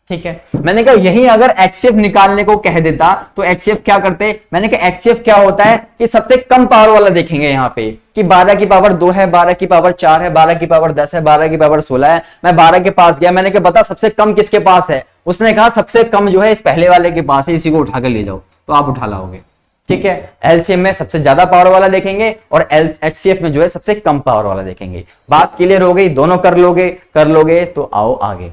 ठीक है, मैंने कहा यही अगर एचसीएफ निकालने को कह देता तो एचसीएफ क्या करते? मैंने कहा एचसीएफ क्या होता है कि सबसे कम पावर वाला देखेंगे यहाँ पे कि 12 की पावर 2 है, 12 की पावर 4 है, 12 की पावर 10 है, 12 की पावर 16 है। मैं 12 के पास गया, मैंने कहा बता सबसे कम किसके पास है? उसने कहा सबसे कम जो है इस पहले वाले के पास है, इसी को उठा कर ले जाओ। तो आप उठा लाओगे। ठीक है, एलसीएम में सबसे ज्यादा पावर वाला देखेंगे और एचसीएफ में जो है सबसे कम पावर वाला देखेंगे। बात क्लियर हो गई? दोनों कर लोगे तो आओ आगे।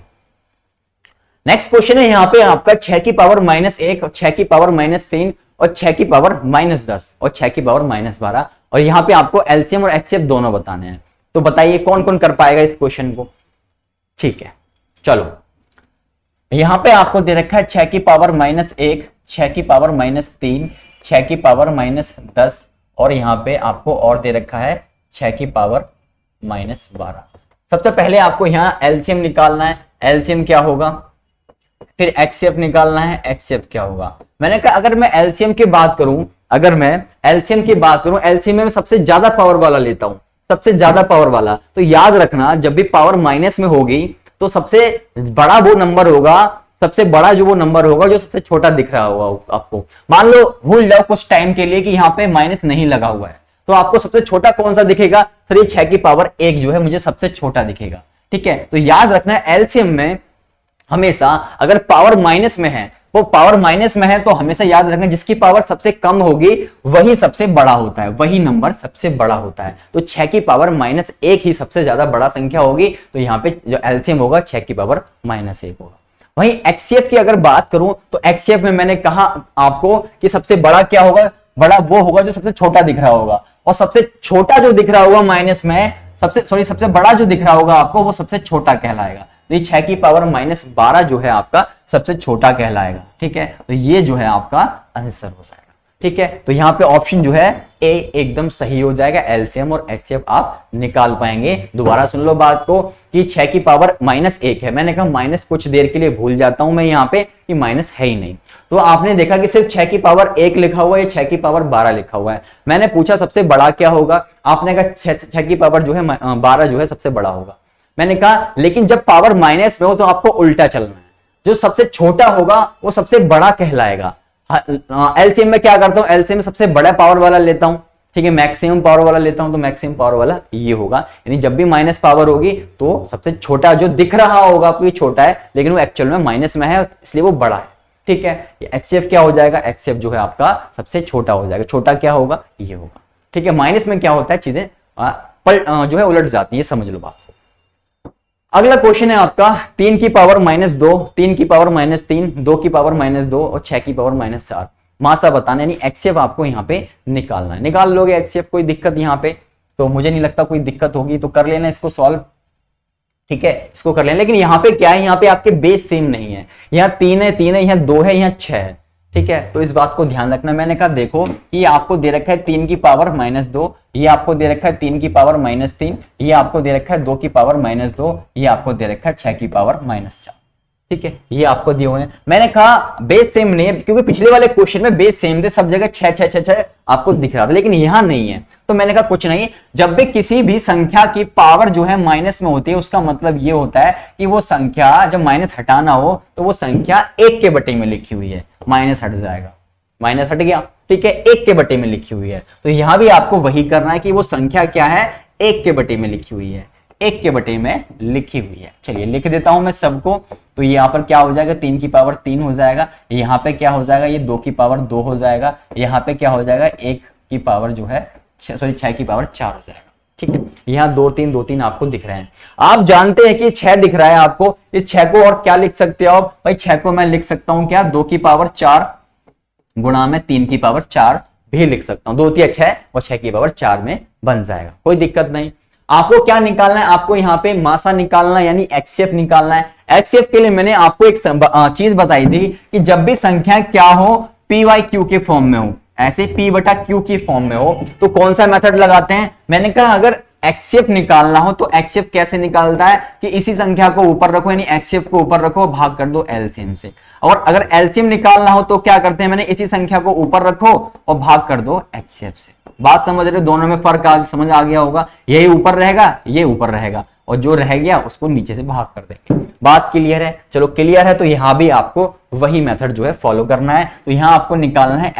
नेक्स्ट क्वेश्चन है यहाँ पे आपका 6 की पावर -1 और 6 की पावर -3 और 6 की पावर -10 और 6 की पावर -12, और यहाँ पे आपको एलसीएम और एचसीएफ दोनों बताने हैं। तो बताइए कौन कौन कर पाएगा इस क्वेश्चन को? ठीक है, चलो यहाँ पे आपको दे रखा है 6 की पावर -1, 6 की पावर -3, 6 की पावर -10 और यहाँ पे आपको और दे रखा है 6 की पावर -12। सबसे पहले आपको यहाँ एलसीएम निकालना है। एलसीएम क्या होगा? फिर एचसीएफ निकालना है। एचसीएफ क्या होगा? मैंने कहा अगर मैं एलसीएम की बात करूं, एलसीएम में सबसे ज्यादा पावर वाला लेता हूं, सबसे ज्यादा पावर वाला। तो याद रखना जब भी पावर माइनस में होगी तो सबसे बड़ा वो नंबर होगा, सबसे बड़ा जो वो नंबर होगा जो सबसे छोटा दिख रहा होगा आपको। मान लो भूल जाओ कुछ टाइम के लिए कि यहाँ पे माइनस नहीं लगा हुआ है, तो आपको सबसे छोटा कौन सा दिखेगा? फिर ये 6 की पावर 1 जो है मुझे सबसे छोटा दिखेगा। ठीक है, तो याद रखना एलसीएम में हमेशा अगर पावर माइनस में है, वो पावर माइनस में है तो हमेशा याद रखना जिसकी पावर सबसे कम होगी वही सबसे बड़ा होता है, वही नंबर सबसे बड़ा होता है। तो 6 की पावर -1 ही सबसे ज्यादा बड़ा संख्या होगी, तो यहाँ पे जो एलसीएम होगा 6 की पावर -1 होगा। वहीं एचसीएफ की अगर बात करूं तो एचसीएफ में मैंने कहा आपको कि सबसे बड़ा क्या होगा? बड़ा वो होगा जो सबसे छोटा दिख रहा होगा, और सबसे छोटा जो दिख रहा होगा माइनस में, सबसे बड़ा जो दिख रहा होगा आपको वो सबसे छोटा कहलाएगा। तो ये 6 की पावर -12 जो है आपका सबसे छोटा कहलाएगा। ठीक है, तो ये जो है आपका आंसर हो जाएगा। ठीक है, तो यहाँ पे ऑप्शन जो है ए एकदम सही हो जाएगा। एलसीएम और एचसीएफ आप निकाल पाएंगे। दोबारा सुन लो बात को कि 6 की पावर -1 है। मैंने कहा माइनस कुछ देर के लिए भूल जाता हूं मैं यहाँ पे कि माइनस है ही नहीं, तो आपने देखा कि सिर्फ 6 की पावर 1 लिखा हुआ है, 6 की पावर 12 लिखा हुआ है। मैंने पूछा सबसे बड़ा क्या होगा? आपने कहा 6 की पावर जो है 12 जो है सबसे बड़ा होगा। मैंने कहा लेकिन जब पावर माइनस में हो तो आपको उल्टा चलना है, जो सबसे छोटा होगा वो सबसे बड़ा कहलाएगा। एलसीएम में क्या करता हूं? एलसीएम में सबसे बड़ा पावर वाला लेता हूं, ठीक है, मैक्सिमम पावर वाला लेता हूं तो मैक्सिमम पावर वाला ये होगा, यानी जब भी माइनस पावर होगी तो सबसे छोटा जो दिख रहा होगा आपको ये छोटा है, लेकिन वो एक्चुअल में माइनस में है इसलिए वो बड़ा है। ठीक है, ये HCF क्या हो जाएगा, HCF जो है आपका सबसे छोटा हो जाएगा। छोटा क्या होगा, ये होगा। ठीक है, माइनस में क्या होता है, चीजें जो है उलट जाती है, समझ लो बात। अगला क्वेश्चन है आपका 3 की पावर -2, 3 की पावर -3, 2 की पावर -2 और 6 की पावर -4 मासा बताना, यानी HCF आपको यहाँ पे निकालना है। निकाल लोगे HCF, कोई दिक्कत यहाँ पे तो मुझे नहीं लगता कोई दिक्कत होगी, तो कर लेना इसको सॉल्व। ठीक है, इसको कर लेना, लेकिन यहाँ पे क्या है, यहाँ पे आपके बेस सेम नहीं है, यहाँ 3 है, 3 है, यहाँ 2 है, यहाँ 6 है। ठीक है, तो इस बात को ध्यान रखना। मैंने कहा देखो ये आपको दे रखा है 3 की पावर -2, ये आपको दे रखा है 3 की पावर -3, ये आपको दे रखा है 2 की पावर -2, ये आपको दे रखा है 6 की पावर -4। ठीक है, ये आपको दिए हुए हैं। मैंने कहा बेस सेम नहीं है, क्योंकि पिछले वाले क्वेश्चन में बेस सेम थे, सब जगह 6 6 6 6 आपको दिख रहा था, लेकिन यहां नहीं है। तो मैंने कहा कुछ नहीं, जब भी किसी भी संख्या की पावर जो है माइनस में होती है, उसका मतलब ये होता है कि वो संख्या जब माइनस हटाना हो तो वो संख्या 1 के बटे में लिखी हुई है, माइनस हट जाएगा, माइनस हट गया। ठीक है, 1 के बटे में लिखी हुई है, तो यहां भी आपको वही करना है कि वो संख्या क्या है, 1 के बटे में लिखी हुई है, 1 के बटे में लिखी हुई है। चलिए लिख देता हूं मैं सबको, तो यहाँ पर क्या हो जाएगा, 3 की पावर 3 हो जाएगा, यहाँ पे क्या हो जाएगा, ये 2 की पावर 2 हो जाएगा, यहाँ पे क्या हो जाएगा, 1 की पावर जो है 6 की पावर 4 हो जाएगा। ठीक है, यहाँ 2 3 2 3 आपको दिख रहे हैं। आप जानते हैं कि 6 दिख रहा है आपको, इस 6 को और क्या लिख सकते हो आप, भाई 6 को मैं लिख सकता हूं क्या, 2 की पावर 4 गुणा में 3 की पावर 4 भी लिख सकता हूं, 2 3 6 और 6 की पावर 4 में बन जाएगा, कोई दिक्कत नहीं। आपको क्या निकालना है, आपको यहाँ पे मासा निकालना है, यानी HCF निकालना है। HCF के लिए मैंने आपको एक चीज बताई थी कि जब भी संख्या क्या हो, P/Q के फॉर्म में हो, ऐसे P/Q की फॉर्म में हो, तो कौन सा मेथड लगाते हैं। मैंने कहा अगर HCF निकालना हो तो HCF कैसे निकालता है कि इसी संख्या को ऊपर रखो, यानी HCF को ऊपर रखो, भाग कर दो LCM से। और अगर LCM निकालना हो तो क्या करते हैं, मैंने इसी संख्या को ऊपर रखो और भाग कर दो HCF से। बात समझ रहे हो, दोनों में फर्क समझ आ गया होगा, यही ऊपर रहेगा, ये ऊपर रहेगा, और जो रह गया उसको नीचे से भाग कर देंगे। बात क्लियर है, चलो क्लियर है, तो यहां भी आपको वही मेथड जो है फॉलो करना है। तो यहां आपको निकालना है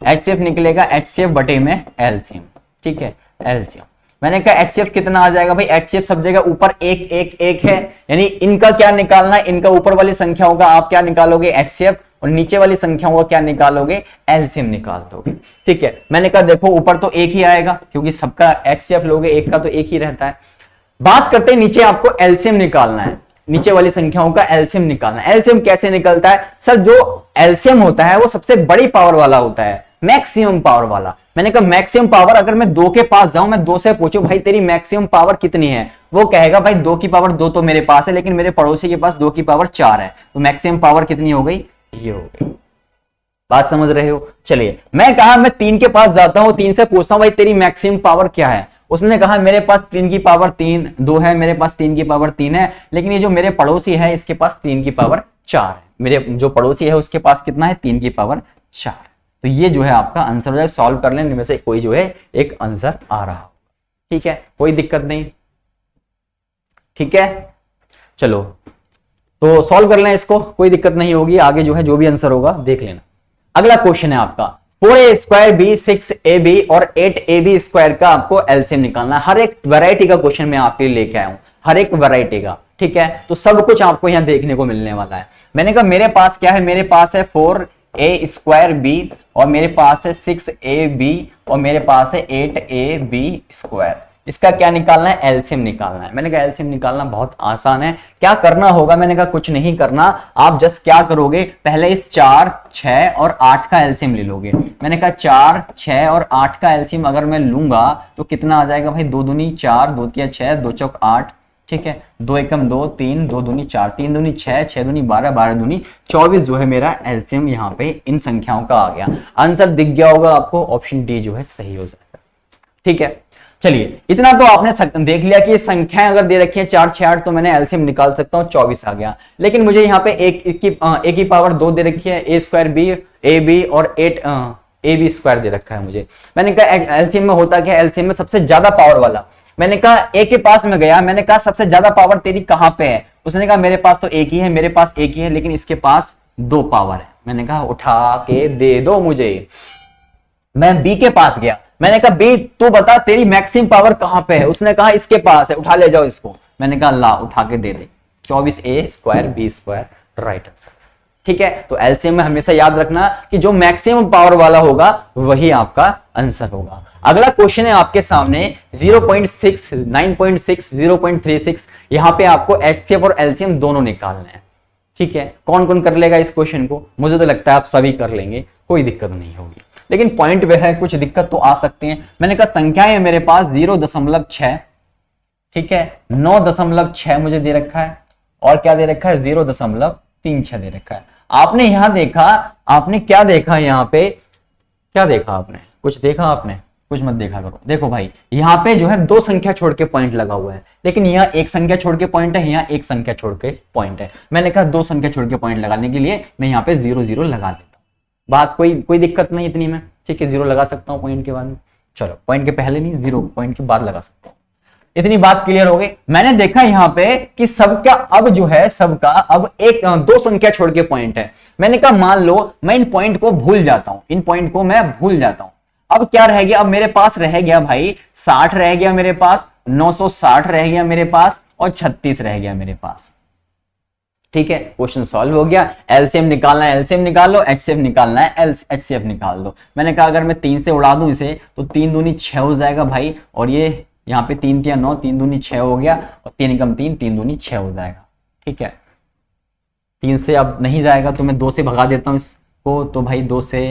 HCF निकलेगा HCF बटे में LCM। ठीक है, LCM मैंने कहा HCF कितना आ जाएगा, भाई HCF सब जगह ऊपर 1 1 1 है, यानी इनका क्या निकालना है, इनका ऊपर वाली संख्याओं का आप क्या निकालोगे HCF, और नीचे वाली संख्याओं का क्या निकालोगे, LCM निकाल दोगे। ठीक है, मैंने कहा देखो ऊपर तो 1 ही आएगा, क्योंकि सबका HCF लोगे 1 का तो 1 ही रहता है। बात करते हैं नीचे आपको LCM निकालना है, नीचे वाली संख्याओं का LCM निकालना है। LCM कैसे निकलता है सर, जो LCM होता है वो सबसे बड़ी पावर वाला होता है, मैक्सिमम पावर वाला। मैंने कहा मैक्सिमम पावर, अगर मैं 2 के पास जाऊं, मैं 2 से पूछूं भाई तेरी मैक्सिमम पावर कितनी है, वो कहेगा भाई 2 की पावर 2 तो मेरे पास है, लेकिन मेरे पड़ोसी के पास 2 की पावर 4 है, तो मैक्सिमम पावर कितनी हो गई, ये हो गई। बात समझ रहे हो। चलिए मैं कहा मैं 3 के पास जाता हूं, 3 से पूछता हूं भाई तेरी मैक्सिमम पावर क्या है, उसने कहा मेरे पास 3 की पावर 3 2 है, मेरे पास 3 की पावर 3 है, लेकिन ये जो मेरे पड़ोसी है इसके पास 3 की पावर 4 है, मेरे जो पड़ोसी है उसके पास कितना है, 3 की पावर 4। तो ये जो है आपका आंसर हो जाए, सॉल्व कर लेने में से कोई जो है एक आंसर आ रहा हो। ठीक है, कोई दिक्कत नहीं। ठीक है, चलो तो सॉल्व कर लें इसको, कोई दिक्कत नहीं होगी, आगे जो है जो भी आंसर होगा देख लेना। अगला क्वेश्चन है आपका 4a² b 6ab और 8ab² का आपको LCM निकालना है। हर एक वैरायटी का क्वेश्चन मैं आपके लिए लेके आया हूं, हर एक वैरायटी का। ठीक है, तो सब कुछ आपको यहां देखने को मिलने वाला है। मैंने कहा मेरे पास क्या है, मेरे पास है 4a² b और मेरे पास है 6ab और मेरे पास है 8ab²। इसका क्या निकालना है, LCM निकालना है। मैंने कहा LCM निकालना बहुत आसान है। क्या करना होगा, मैंने कहा कुछ नहीं करना, आप जस्ट क्या करोगे, पहले इस 4 6 और 8 का LCM ले लोगे। मैंने कहा 4 6 और 8 का LCM अगर मैं लूंगा तो कितना आ जाएगा भाई, 2 दूनी 4 2 तिया 6 2 चौक 8। ठीक है, 2 एकम 2 3 2 दूनी 4 3 दूनी 6 6 दूनी 12 12 दूनी 24 जो है मेरा LCM यहाँ पे इन संख्याओं का आ गया। आंसर दिख गया होगा आपको, ऑप्शन डी जो है सही हो जाएगा। ठीक है, चलिए इतना तो आपने देख लिया कि संख्याएं अगर दे रखी है 4 6 8 तो मैंने LCM निकाल सकता हूं, 24 आ गया। लेकिन मुझे यहाँ पे एक की पावर 2 दे रखी है, a² b ab और 8 ab² दे रखा है मुझे। मैंने कहा LCM में होता क्या है, LCM में सबसे ज्यादा पावर वाला। मैंने कहा a के पास में गया, मैंने कहा सबसे ज्यादा पावर तेरी कहां पे है, उसने कहा मेरे पास तो एक ही है, मेरे पास एक ही है, लेकिन इसके पास 2 पावर है। मैंने कहा उठा के दे दो मुझे। मैं B के पास गया, मैंने कहा बी तू बता तेरी मैक्सिमम पावर कहां पे है, उसने कहा इसके पास है, उठा ले जाओ इसको। मैंने कहा ला उठा के दे दे, 24a² b² राइट आंसर। ठीक है, तो एलसीएम में हमेशा याद रखना कि जो मैक्सिमम पावर वाला होगा वही आपका आंसर होगा। अगला क्वेश्चन है आपके सामने 0.6, 9.6, 0.36। यहां पे आपको एचसीएफ और एलसीएम दोनों निकालना है। ठीक है, कौन कौन कर लेगा इस क्वेश्चन को? मुझे तो लगता है आप सभी कर लेंगे, कोई दिक्कत नहीं होगी। लेकिन पॉइंट वह है कुछ दिक्कत तो आ सकते हैं। मैंने कहा संख्याएं है मेरे पास 0.6, ठीक है, 9.6 मुझे दे रखा है, और क्या दे रखा है 0.36 दे रखा है। आपने यहां देखा, आपने क्या देखा यहां पे, क्या देखा आपने? कुछ देखा आपने? कुछ मत देखा करो। देखो भाई यहाँ पे जो है दो संख्या छोड़ के पॉइंट लगा हुआ है, लेकिन यहाँ एक संख्या छोड़ के पॉइंट है, यहाँ एक संख्या छोड़ के पॉइंट है। मैंने कहा दो संख्या छोड़ के पॉइंट लगाने के लिए मैं यहाँ पे 0 0 लगा देता हूँ। बात कोई दिक्कत नहीं इतनी में, ठीक है, 0 लगा सकता हूँ पॉइंट के बाद में। चलो पॉइंट के पहले नहीं, 0 पॉइंट के बाद लगा सकता हूँ। इतनी बात क्लियर हो गई। मैंने देखा यहाँ पे कि सबका अब जो है, सबका अब दो संख्या छोड़ के पॉइंट है। मैंने कहा मान लो मैं इन पॉइंट को भूल जाता हूं, इन पॉइंट को मैं भूल जाता हूं। अब क्या रह गया? अब मेरे पास रह गया भाई 60 रह गया मेरे पास, 960 रह गया मेरे पास, और 36 रह गया मेरे पास। ठीक है, क्वेश्चन सॉल्व हो गया। एलसीएम निकालना है, एलसीएम निकाल लो, एचसीएफ निकालना है, एचसीएफ निकाल दो। मैंने कहा अगर मैं 3 से उड़ा दूं इसे तो 3 दूनी 6 हो जाएगा भाई, और ये यहाँ पे 3 3 9, 3 दूनी 6 हो गया, और 3 कम 3, 3 दूनी 6 हो जाएगा। ठीक है, 3 से अब नहीं जाएगा तो मैं 2 से भगा देता हूँ इसको, तो भाई 2 से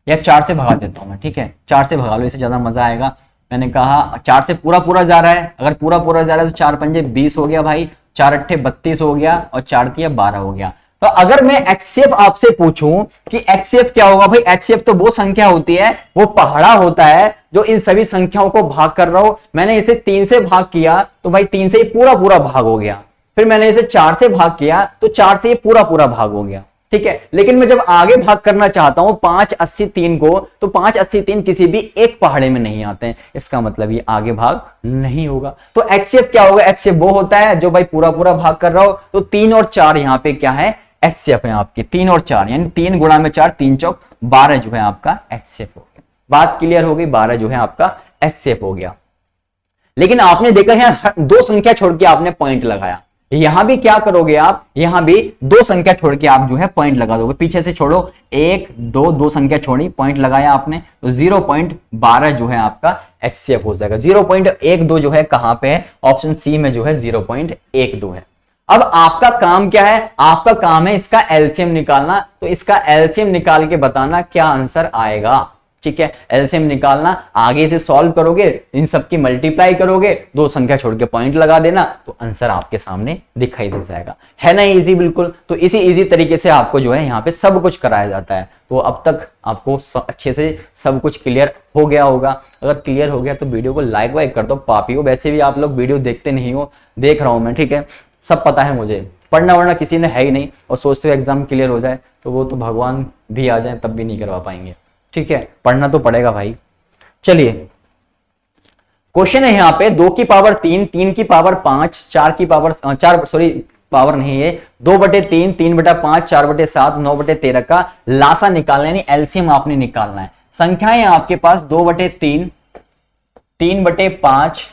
या 4 से भगा देता हूँ मैं। ठीक है, 4 से भगा लो, इससे ज्यादा मजा आएगा। मैंने कहा 4 से पूरा जा रहा है, अगर पूरा जा रहा है तो 4 पंजे 20 हो गया भाई, 4 अट्ठे 32 हो गया, और 4 तिया 12 हो गया। तो अगर मैं एचसीएफ आपसे पूछूं कि एचसीएफ क्या होगा, भाई एचसीएफ तो वो संख्या होती है, वो पहाड़ा होता है जो इन सभी संख्याओं को भाग कर रहा हो। मैंने इसे 3 से भाग किया तो भाई 3 से ये पूरा भाग हो गया, फिर मैंने इसे 4 से भाग किया तो 4 से ये पूरा भाग हो गया। ठीक है, लेकिन मैं जब आगे भाग करना चाहता हूं 5 80 3 को, तो 5 80 3 किसी भी एक पहाड़े में नहीं आते हैं, इसका मतलब ये आगे भाग नहीं होगा। तो एचसीएफ क्या होगा? एचसीएफ वो होता है जो भाई पूरा भाग कर रहा हो। तो 3 और 4 यहाँ पे क्या है? एचसीएफ है आपकी, 3 और 4 यानी 3 गुणा में 4, 3 चौक 12 जो है आपका एचसीएफ हो गया। बात क्लियर हो गई, 12 जो है आपका एचसीएफ हो गया। लेकिन आपने देखा है दो संख्या छोड़ के आपने पॉइंट लगाया, यहां भी क्या करोगे आप? यहां भी दो संख्या छोड़ के आप जो है पॉइंट लगा दोगे। पीछे से छोड़ो, 1 2 दो संख्या छोड़ी, पॉइंट लगाया आपने, तो 0.12 जो है आपका एचसीएफ हो जाएगा। 0.12 जो है कहां पे है? ऑप्शन सी में जो है 0.12 है। अब आपका काम क्या है? आपका काम है इसका एलसीएम निकालना। तो इसका एलसीएम निकाल के बताना क्या आंसर आएगा। ठीक है, एलसीएम निकालना, आगे से सॉल्व करोगे, इन सबकी मल्टीप्लाई करोगे, दो संख्या छोड़ के पॉइंट लगा देना, तो आंसर आपके सामने दिखाई दे जाएगा। है ना इजी? बिल्कुल। तो इसी इजी तरीके से आपको जो है यहाँ पे सब कुछ कराया जाता है। तो अब तक आपको अच्छे से सब कुछ क्लियर हो गया होगा। अगर क्लियर हो गया तो वीडियो को लाइक वाइक कर दो पापियो। वैसे भी आप लोग वीडियो देखते नहीं हो, देख रहा हूं मैं, ठीक है, सब पता है मुझे, पढ़ना वढ़ना किसी ने है ही नहीं, और सोचते हो एग्जाम क्लियर हो जाए तो वो तो भगवान भी आ जाए तब भी नहीं करवा पाएंगे। ठीक है, पढ़ना तो पड़ेगा भाई। चलिए, क्वेश्चन है यहाँ पे 2 की पावर 3, 3 की पावर 5, 4 की पावर 4 सॉरी पावर नहीं है, 2/3, 3/5, 4/7, 9/13 का लासा निकालना है, यानी एलसीएम आपने निकालना है। संख्याएं आपके पास 2/3, 3/5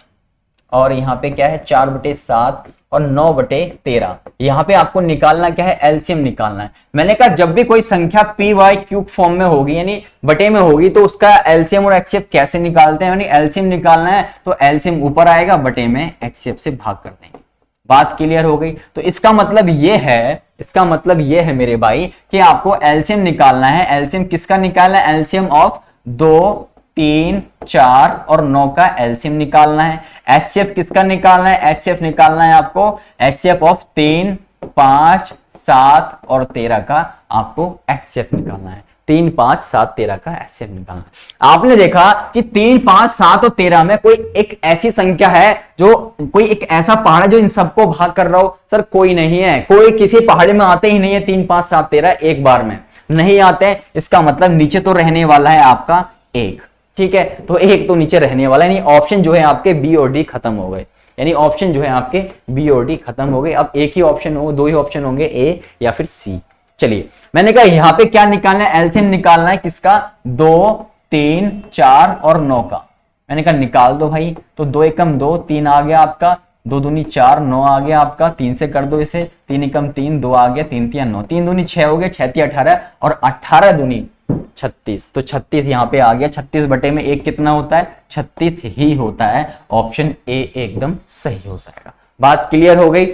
और यहाँ पे क्या है 4/7 और 9/13। यहाँ पे आपको निकालना क्या है? एलसीएम निकालना है। मैंने कहा जब भी कोई संख्या पी वाई क्यूब फॉर्म में होगी यानी बटे में होगी तो उसका एलसीएम और एचसीएफ कैसे निकालते हैं? यानी एलसीएम निकालना है तो एलसीएम ऊपर आएगा, बटे में एचसीएफ से भाग कर देंगे। बात क्लियर हो गई? तो इसका मतलब ये है मेरे भाई कि आपको एलसीएम निकालना है। एलसीएम किसका निकालना है? एलसीएम ऑफ 2 3 4 और 9 का एलसीएम निकालना है। एचसीएफ किसका निकालना है? एचसीएफ निकालना है आपको एचसीएफ ऑफ 3 5 7 और 13 का आपको एचसीएफ निकालना है। 3 5 7 13 का एचसीएफ निकालना है। आपने देखा कि 3 5 7 और 13 में कोई एक ऐसी संख्या है जो कोई एक ऐसा पहाड़ है जो इन सबको भाग कर रहा हो? सर कोई नहीं है, कोई किसी पहाड़ में आते ही नहीं है 3 5 7 13 एक बार में नहीं आते हैं। इसका मतलब नीचे तो रहने वाला है आपका 1। ठीक है, तो 1 तो नीचे रहने वाला है, यानी ऑप्शन जो है आपके बी और डी खत्म हो गए, यानी ऑप्शन जो है आपके बी और डी खत्म हो गए। अब एक ही ऑप्शन हो, 2 ही ऑप्शन होंगे, ए या फिर सी। चलिए, मैंने कहा यहाँ पे क्या निकालना है? एलसीएम निकालना है किसका? 2 3, 4 और 9 का। मैंने कहा निकाल दो भाई, तो 2 एकम 2, 3 आ गया आपका, 2 दूनी 4, 9 आ गया आपका, 3 से कर दो इसे, 3 एकम 3, 2 आ गया, 3 तिया 9, 3 दूनी 6 हो गए, 6 तिया 18 और 18 दूनी 36। तो 36 यहाँ पे आ गया। 36 बटे में 1 कितना होता है? 36 ही होता है। ऑप्शन ए एकदम सही हो जाएगा। बात क्लियर हो गई?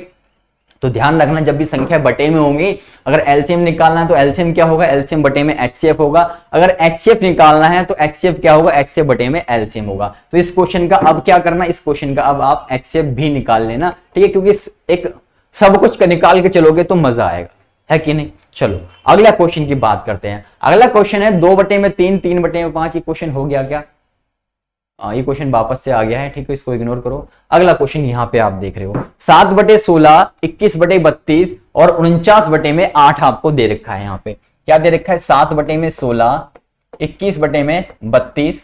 तो ध्यान रखना, जब भी संख्या बटे में होंगी, अगर एलसीएम निकालना है तो एलसीएम क्या होगा? एलसीएम बटे में एचसीएफ होगा। अगर एचसीएफ निकालना है तो एचसीएफ क्या होगा? एचसीएफ बटे में एलसीएम होगा। तो इस क्वेश्चन का अब क्या करना, इस क्वेश्चन का अब आप एचसीएफ भी निकाल लेना, ठीक है, क्योंकि एक सब कुछ निकाल के चलोगे तो मजा आएगा, है कि नहीं। चलो अगला क्वेश्चन की बात करते हैं। अगला क्वेश्चन है 2 बटे में 3, 3 बटे में 5। ये क्वेश्चन हो गया क्या? ये क्वेश्चन वापस से आ गया है, ठीक है, इसको इग्नोर करो। अगला क्वेश्चन यहाँ पे आप देख रहे हो 7 बटे 16, 21 बटे 32 और 49 बटे में 8 आपको दे रखा है। यहाँ पे क्या दे रखा है? 7 बटे में 16, 21 बटे में 32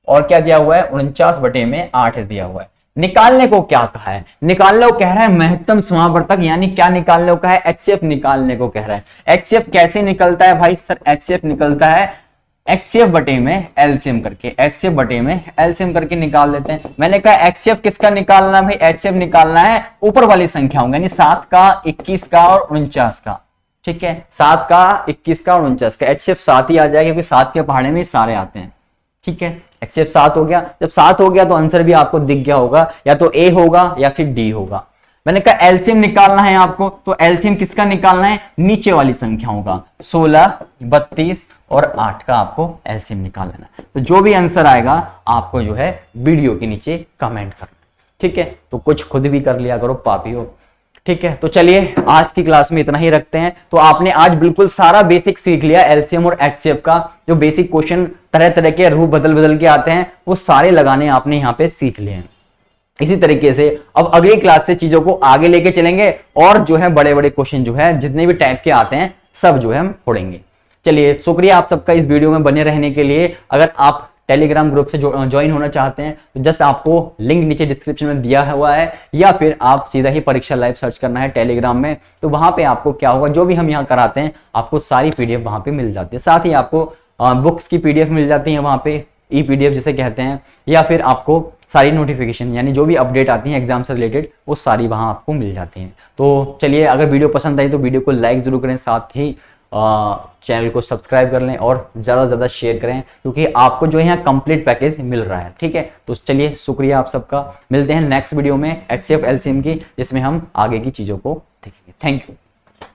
और क्या दिया हुआ है? 49 बटे में 8 दिया हुआ है। निकालने को क्या कहा है? निकालने को कह रहा है महत्तम समावर्तक, यानी क्या निकालने को कहा है? एचसीएफ निकालने को कह रहा है। एचसीएफ कैसे निकलता है भाई? सर एचसीएफ निकलता है एचसीएफ बटे में एलसीएम करके, एचसीएफ बटे में एलसीएम करके निकाल लेते हैं। मैंने कहा एचसीएफ किसका निकालना है भाई? एचसीएफ निकालना है ऊपर वाली संख्याओं, यानी 7 का, 21 का और 49 का, ठीक है, 7 का, 21 का और 49 का। एचसीएफ 7 ही आ जाएगा क्योंकि 7 के पहाड़े में सारे आते हैं, ठीक है। एचसीएफ 7 हो गया। जब 7 हो गया तो आंसर भी आपको दिख गया होगा, या तो ए होगा या फिर डी होगा। मैंने कहा एलसीएम निकालना है आपको, तो एलसीएम किसका निकालना है? नीचे वाली संख्याओं का, 16, 32 और 8 का आपको एलसीएम निकाल लेना है। तो जो भी आंसर आएगा आपको जो है वीडियो के नीचे कमेंट करना, ठीक है। तो कुछ खुद भी कर लिया करो पापियों, ठीक है। तो चलिए आज की क्लास में इतना ही रखते हैं। तो आपने आज बिल्कुल सारा बेसिक सीख लिया एलसीएम और एचसीएफ का। जो बेसिक क्वेश्चन तरह तरह के रूप बदल बदल के आते हैं वो सारे लगाने आपने यहाँ पे सीख लिए हैं। इसी तरीके से अब अगली क्लास से चीजों को आगे लेके चलेंगे और जो है बड़े बड़े क्वेश्चन जो है जितने भी टाइप के आते हैं सब जो है हम फोड़ेंगे। चलिए शुक्रिया आप सबका इस वीडियो में बने रहने के लिए। अगर आप टेलीग्राम ग्रुप से ज्वाइन होना चाहते हैं तो जस्ट आपको लिंक नीचे डिस्क्रिप्शन में दिया हुआ है, या फिर आप सीधा ही परीक्षा लाइव सर्च करना है टेलीग्राम में। तो वहां पे आपको क्या होगा, जो भी हम यहाँ कराते हैं आपको सारी पीडीएफ वहां पे मिल जाती है। साथ ही आपको बुक्स की पीडीएफ मिल जाती है वहां पे, ई पीडीएफ जिसे कहते हैं, या फिर आपको सारी नोटिफिकेशन यानी जो भी अपडेट आती हैं एग्जाम से रिलेटेड वो सारी वहां आपको मिल जाती हैं। तो चलिए अगर वीडियो पसंद आई तो वीडियो को लाइक जरूर करें, साथ ही चैनल को सब्सक्राइब कर लें और ज़्यादा से ज़्यादा शेयर करें, क्योंकि आपको जो है यहाँ कंप्लीट पैकेज मिल रहा है, ठीक है। तो चलिए शुक्रिया आप सबका। मिलते हैं नेक्स्ट वीडियो में एचसीएफ एलसीएम की, जिसमें हम आगे की चीज़ों को देखेंगे। Thank you.